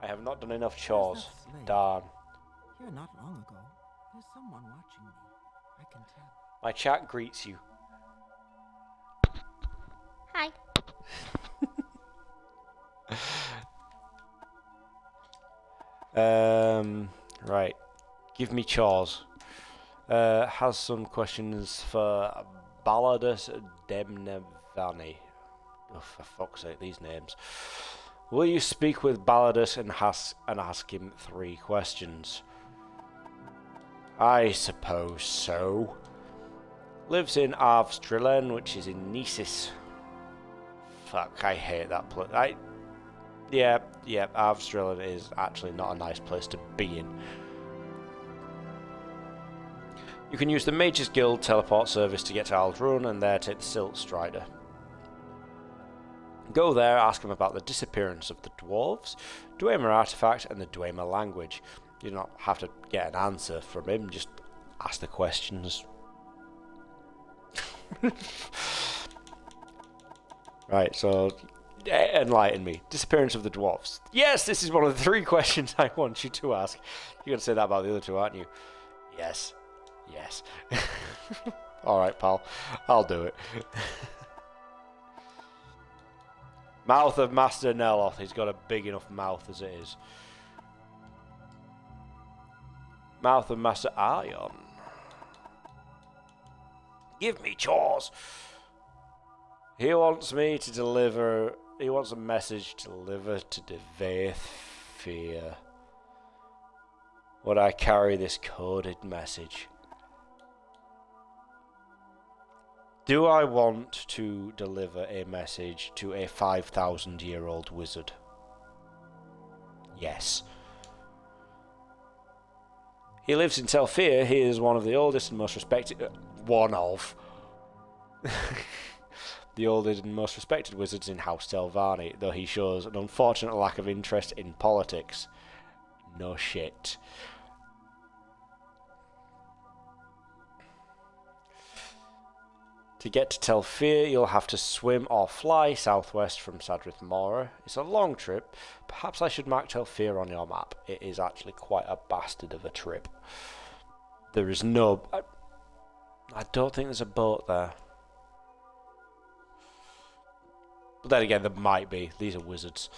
have not done enough chores. Darn. Here not long ago. There's someone watching me. I can tell. My chat greets you. Hi. Right. Give me chores. Has some questions for Balladus Demnevani. Oh, for fuck's sake, these names. Will you speak with Balladus and ask him 3 questions? I suppose so. Lives in Arvstrillen, which is in Nesis. Fuck, I hate that place. Yeah, Arvstrillen is actually not a nice place to be in. You can use the Mage's Guild teleport service to get to Aldrun and there take the Silt Strider. Go there, ask him about the disappearance of the dwarves, Dwemer artifact, and the Dwemer language. You do not have to get an answer from him, just ask the questions. Right, so enlighten me. Disappearance of the dwarves. Yes, this is one of the 3 questions I want you to ask. You're going to say that about the other 2, aren't you? Yes. Alright, pal. I'll do it. Mouth of Master Neloth. He's got a big enough mouth as it is. Mouth of Master Ion. Give me chores. He wants me to deliver. He wants a message delivered to Devaethir. Would I carry this coded message? Do I want to deliver a message to a 5,000-year-old wizard? Yes. He lives in Telfir. He is one of the oldest and most respected... the oldest and most respected wizards in House Telvanni, though he shows an unfortunate lack of interest in politics. No shit. To get to Telfir, you'll have to swim or fly southwest from Sadrith Mora. It's a long trip. Perhaps I should mark Telfir on your map. It is actually quite a bastard of a trip. There is no... I don't think there's a boat there. But then again, there might be. These are wizards.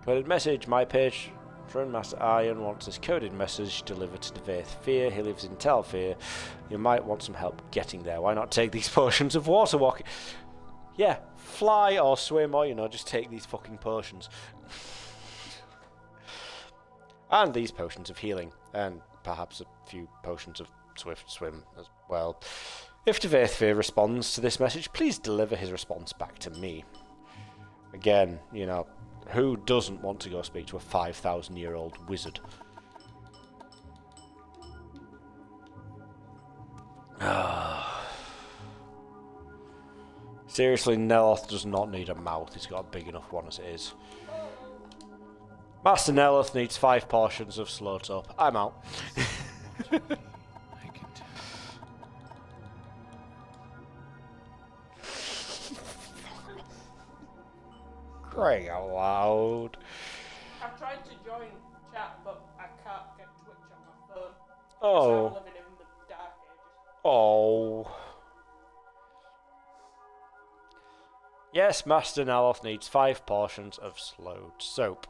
Coded message, my page. Throne Master Iron wants this coded message delivered to Devaethir. He lives in Telfir. You might want some help getting there. Why not take these potions of water walking? Yeah, fly or swim or, just take these fucking potions. And these potions of healing. And perhaps a few potions of swift swim as well. If Devaethir responds to this message, please deliver his response back to me. Again, who doesn't want to go speak to a 5,000-year-old wizard? Seriously, Neloth does not need a mouth. He's got a big enough one as it is. Master Neloth needs 5 portions of Slow Up. I'm out. crying out loud. I've tried to join chat, but I can't get Twitch on my phone. Oh. So I'm living in the dark ages. Oh. Yes, Master Naloth needs 5 portions of slowed soap.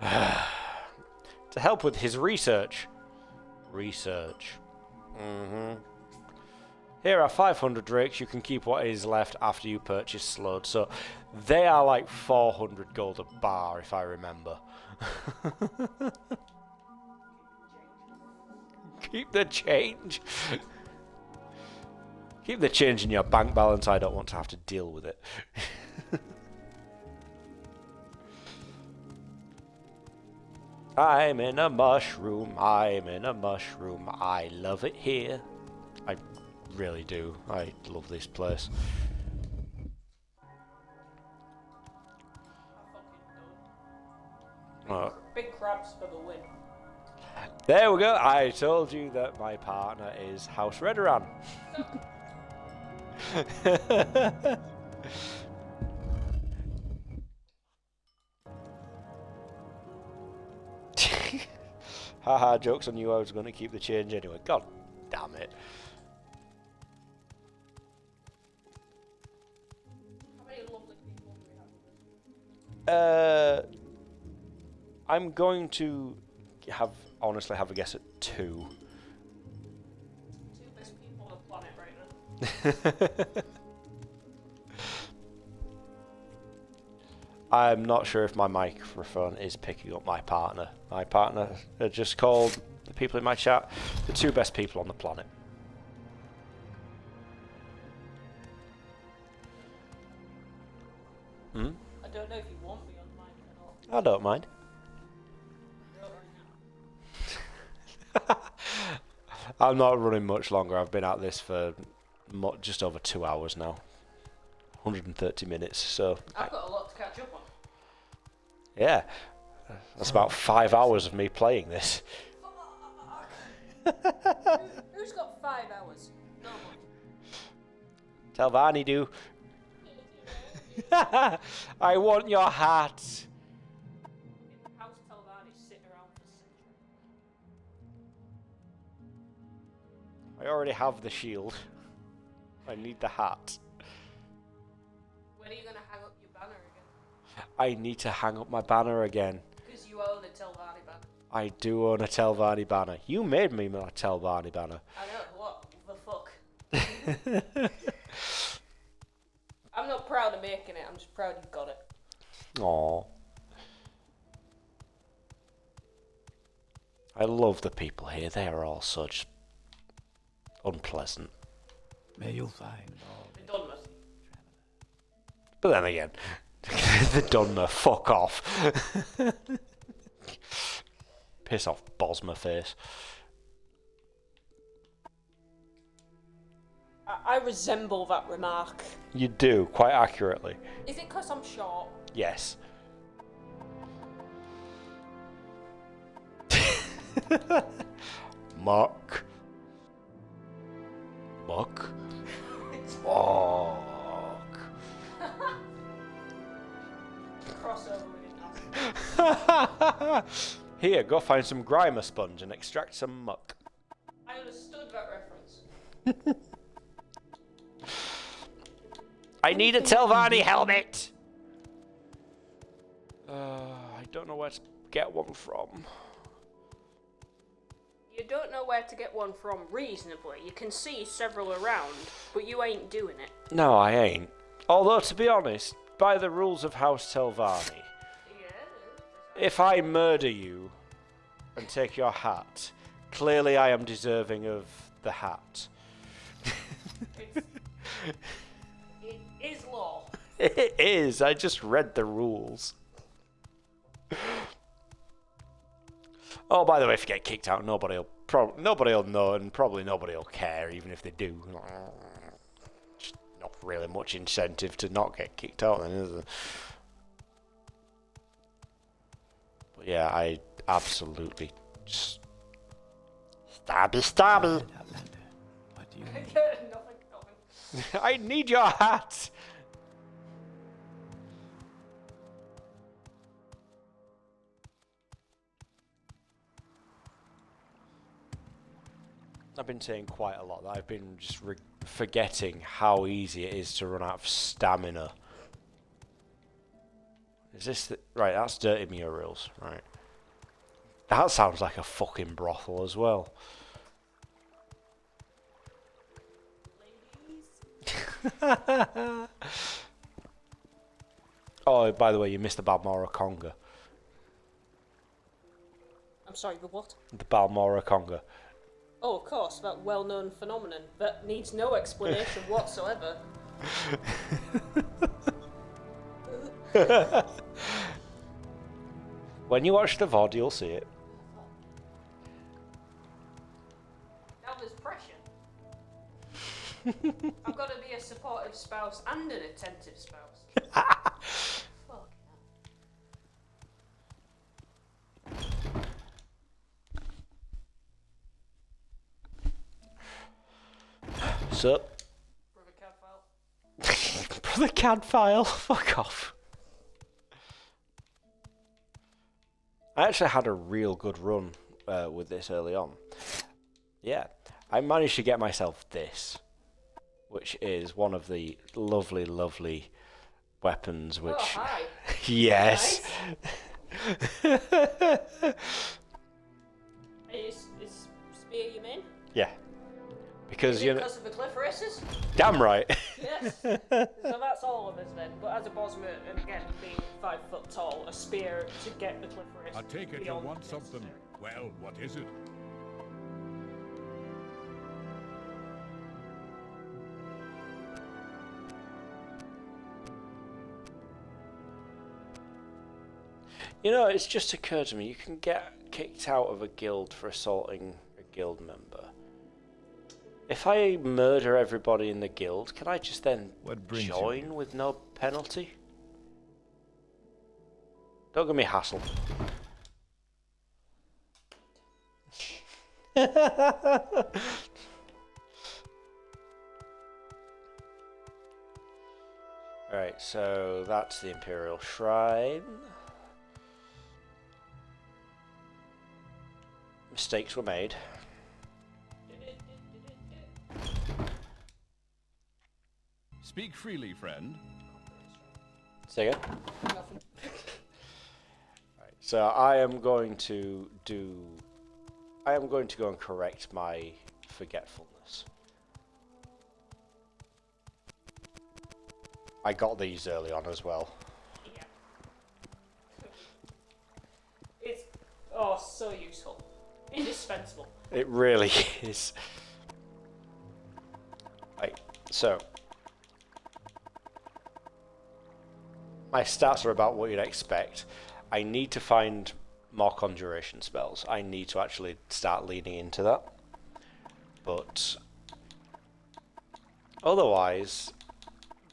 To help with his research. Here are 500 drakes. You can keep what is left after you purchase slowed. So they are like 400 gold a bar, if I remember. Keep the change. Keep the change in your bank balance. I don't want to have to deal with it. I'm in a mushroom. I'm in a mushroom. I love it here. I really do. I love this place. Oh. Big crabs for the win. There we go. I told you that my partner is House Redoran. Haha, joke's on you, I was going to keep the change anyway. God damn it. How many lovely people do we have? I'm going to honestly have a guess at 2. 2 best people on the planet right now. I'm not sure if my microphone is picking up my partner. My partner just called the people in my chat the 2 best people on the planet. Hmm? I don't know if you want me on mic or not. I don't mind. I'm not running much longer. I've been at this for just over 2 hours now. 130 minutes, so... I've got a lot to catch up on. Yeah. That's about 5 hours of me playing this. Who's got 5 hours? No one. Tell Varney do. I want your hat. How's Telvani sitting around for centuries? I already have the shield. I need the hat. When are you going to hang up your banner again? I need to hang up my banner again. Because you own a Telvani banner. I do own a Telvarni banner. You made me my Telvarni banner. I know, what the fuck? I'm not proud of making it, I'm just proud you got it. Aww. I love the people here. They are all such unpleasant. May you find all The Dunmas. But then again, the Dunmer, fuck off. Piss off, Bosma face. I resemble that remark. You do, quite accurately. Is it because I'm short? Yes. Muck. Muck. Fuck. Crossover with it. Here, go find some Grimer sponge and extract some muck. I understood that reference. I need a Telvanni helmet! I don't know where to get one from. You don't know where to get one from reasonably. You can see several around, but you ain't doing it. No, I ain't. Although, to be honest, by the rules of House Telvanni, Yeah. if I murder you and take your hat, clearly I am deserving of the hat. It is law. It is. I just read the rules. Oh, by the way, if you get kicked out, nobody'll know, and probably nobody'll care, even if they do. Just not really much incentive to not get kicked out, then, is there? But yeah, I absolutely just stabby. Outlander? What do you need? Nothing. I need your hat. I've been saying quite a lot that I've been just forgetting how easy it is to run out of stamina. Is this right? That's dirty murals, right? That sounds like a fucking brothel as well. Oh, by the way, you missed the Balmora Conga. I'm sorry, the what? The Balmora Conga. Oh, of course, that well-known phenomenon that needs no explanation whatsoever. When you watch the VOD, you'll see it. Now there's pressure. I've got to be a supportive spouse and an attentive spouse. Fuck. Sup? Brother Cadfile. Brother Cadfile, fuck off. I actually had a real good run with this early on. Yeah, I managed to get myself this, which is one of the lovely, lovely weapons, which... Oh, hi. Yes! Is Spear you mean? Yeah. Because, Is you it know... because of the cliff races? Damn right! Yes. So that's all of us then. But as a Bosmer, and again, being 5 foot tall, a spear to get the cliff race. I take it you beyond want something. necessary. Well, what is it? You know, it's just occurred to me, you can get kicked out of a guild for assaulting a guild member. If I murder everybody in the guild, can I just then What brings you join here? with no penalty? Don't give me hassle. Alright, so that's the Imperial Shrine. Mistakes were made. Speak freely, friend. Say again? Nothing. Right, so I am going to go and correct my forgetfulness. I got these early on as well. Yeah. It's so useful, indispensable. It really is. Right, so my stats are about what you'd expect. I need to find more conjuration spells. I need to actually start leaning into that. But otherwise,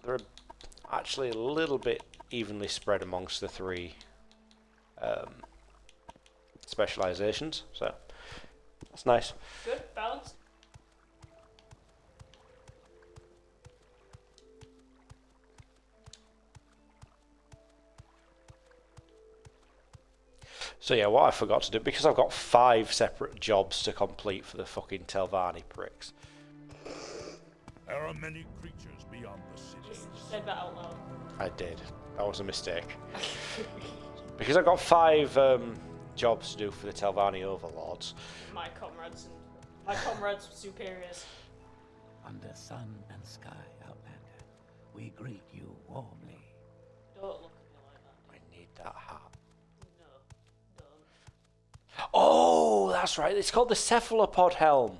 they're actually a little bit evenly spread amongst the 3 specializations. So that's nice. Good, balanced. So yeah, what I forgot to do, because I've got 5 separate jobs to complete for the fucking Telvanni pricks. There are many creatures beyond the cities. Just said that out loud. I did. That was a mistake. Because I've got 5 jobs to do for the Telvanni overlords. My comrades, superiors. Under sun and sky, Outlander, we greet you warmly. Don't look at me like that. I need that hat. No, don't. Oh, that's right. It's called the cephalopod helm.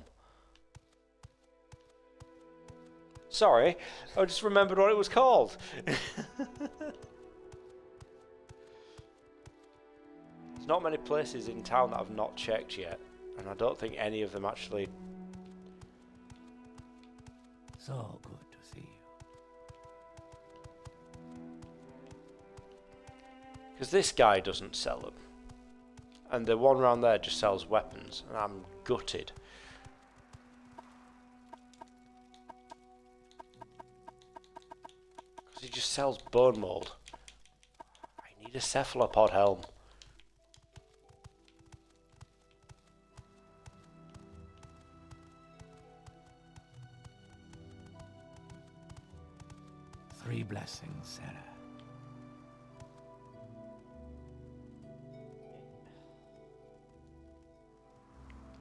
Sorry, I just remembered what it was called. There's not many places in town that I've not checked yet, and I don't think any of them actually... So good to see you. Because this guy doesn't sell them. And the one round there just sells weapons, and I'm gutted. Because he just sells bone mold. I need a cephalopod helm. 3 blessings, Sarah.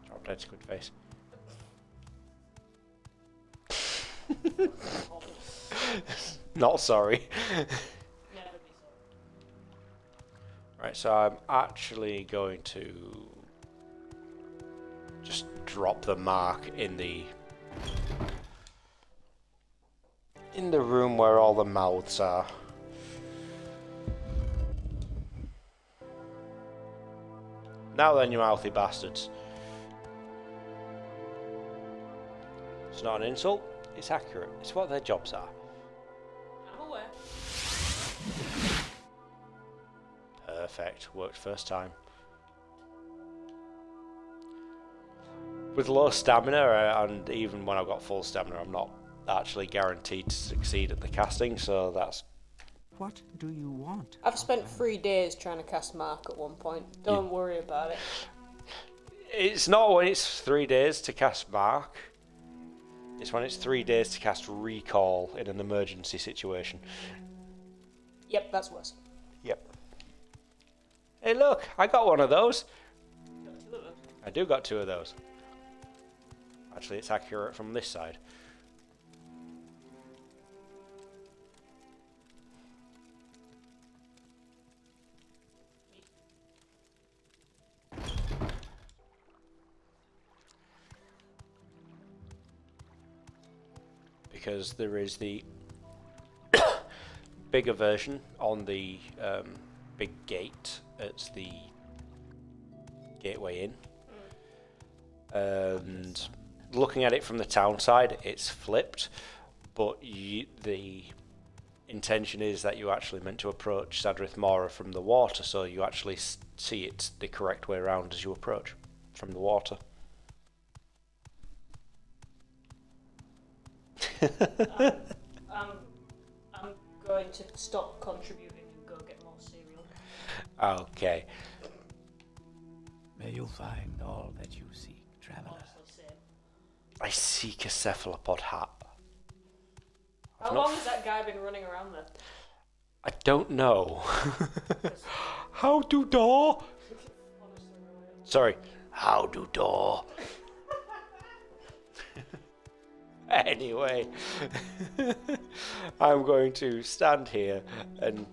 Drop dead squid face. Not sorry. Never be sorry. Right, so I'm actually going to just drop the mark in the room where all the mouths are. Now then, you mouthy bastards. It's not an insult, it's accurate. It's what their jobs are. I'm aware. Perfect. Worked first time. With low stamina, and even when I've got full stamina, I'm not actually guaranteed to succeed at the casting, so that's... What do you want? I've spent 3 days trying to cast Mark at one point. Don't worry about it. It's not when it's 3 days to cast Mark. It's when it's 3 days to cast Recall in an emergency situation. Yep, that's worse. Yep. Hey look, I got one of those. Got 2 of them. I do got 2 of those. Actually, it's accurate from this side. Because there is the bigger version on the big gate at the Gateway Inn. And looking at it from the town side, it's flipped, but the intention is that you actually meant to approach Sadrith Mora from the water, so you actually see it the correct way around as you approach from the water. I'm going to stop contributing and go get more cereal. Okay. May you find all that you seek, traveler. Honestly, same. I seek a cephalopod hat. How long has that guy been running around there? I don't know. How do door? Sorry. How do door? Anyway, I'm going to stand here and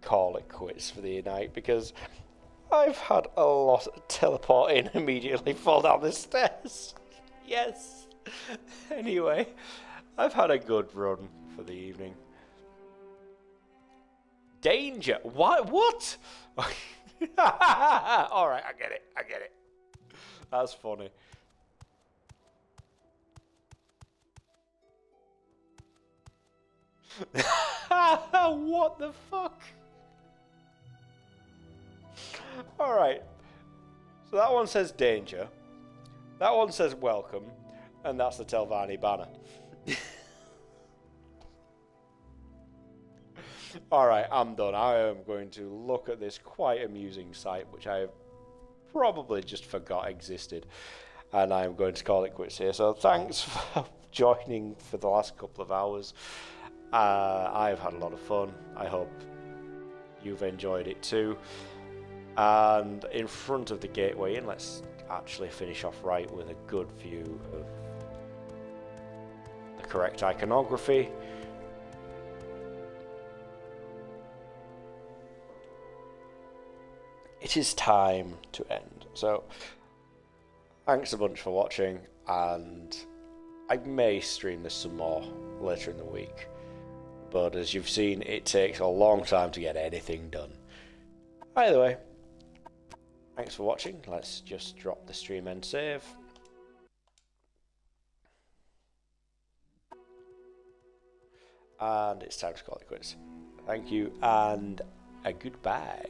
call it quits for the night because I've had a lot of teleporting immediately fall down the stairs. Yes. Anyway, I've had a good run for the evening. Danger. What? Alright, I get it. That's funny. What the fuck? Alright. So that one says danger. That one says welcome. And that's the Telvanni banner. Alright, I'm done. I am going to look at this quite amusing site, which I have probably just forgot existed. And I'm going to call it quits here. So thanks for joining for the last couple of hours. I've had a lot of fun. I hope you've enjoyed it too. And in front of the Gateway Inn, let's actually finish off right with a good view of the correct iconography. It is time to end. So, thanks a bunch for watching, and I may stream this some more later in the week. But as you've seen, it takes a long time to get anything done. Either way, thanks for watching. Let's just drop the stream end save. And it's time to call it quits. Thank you, and a goodbye.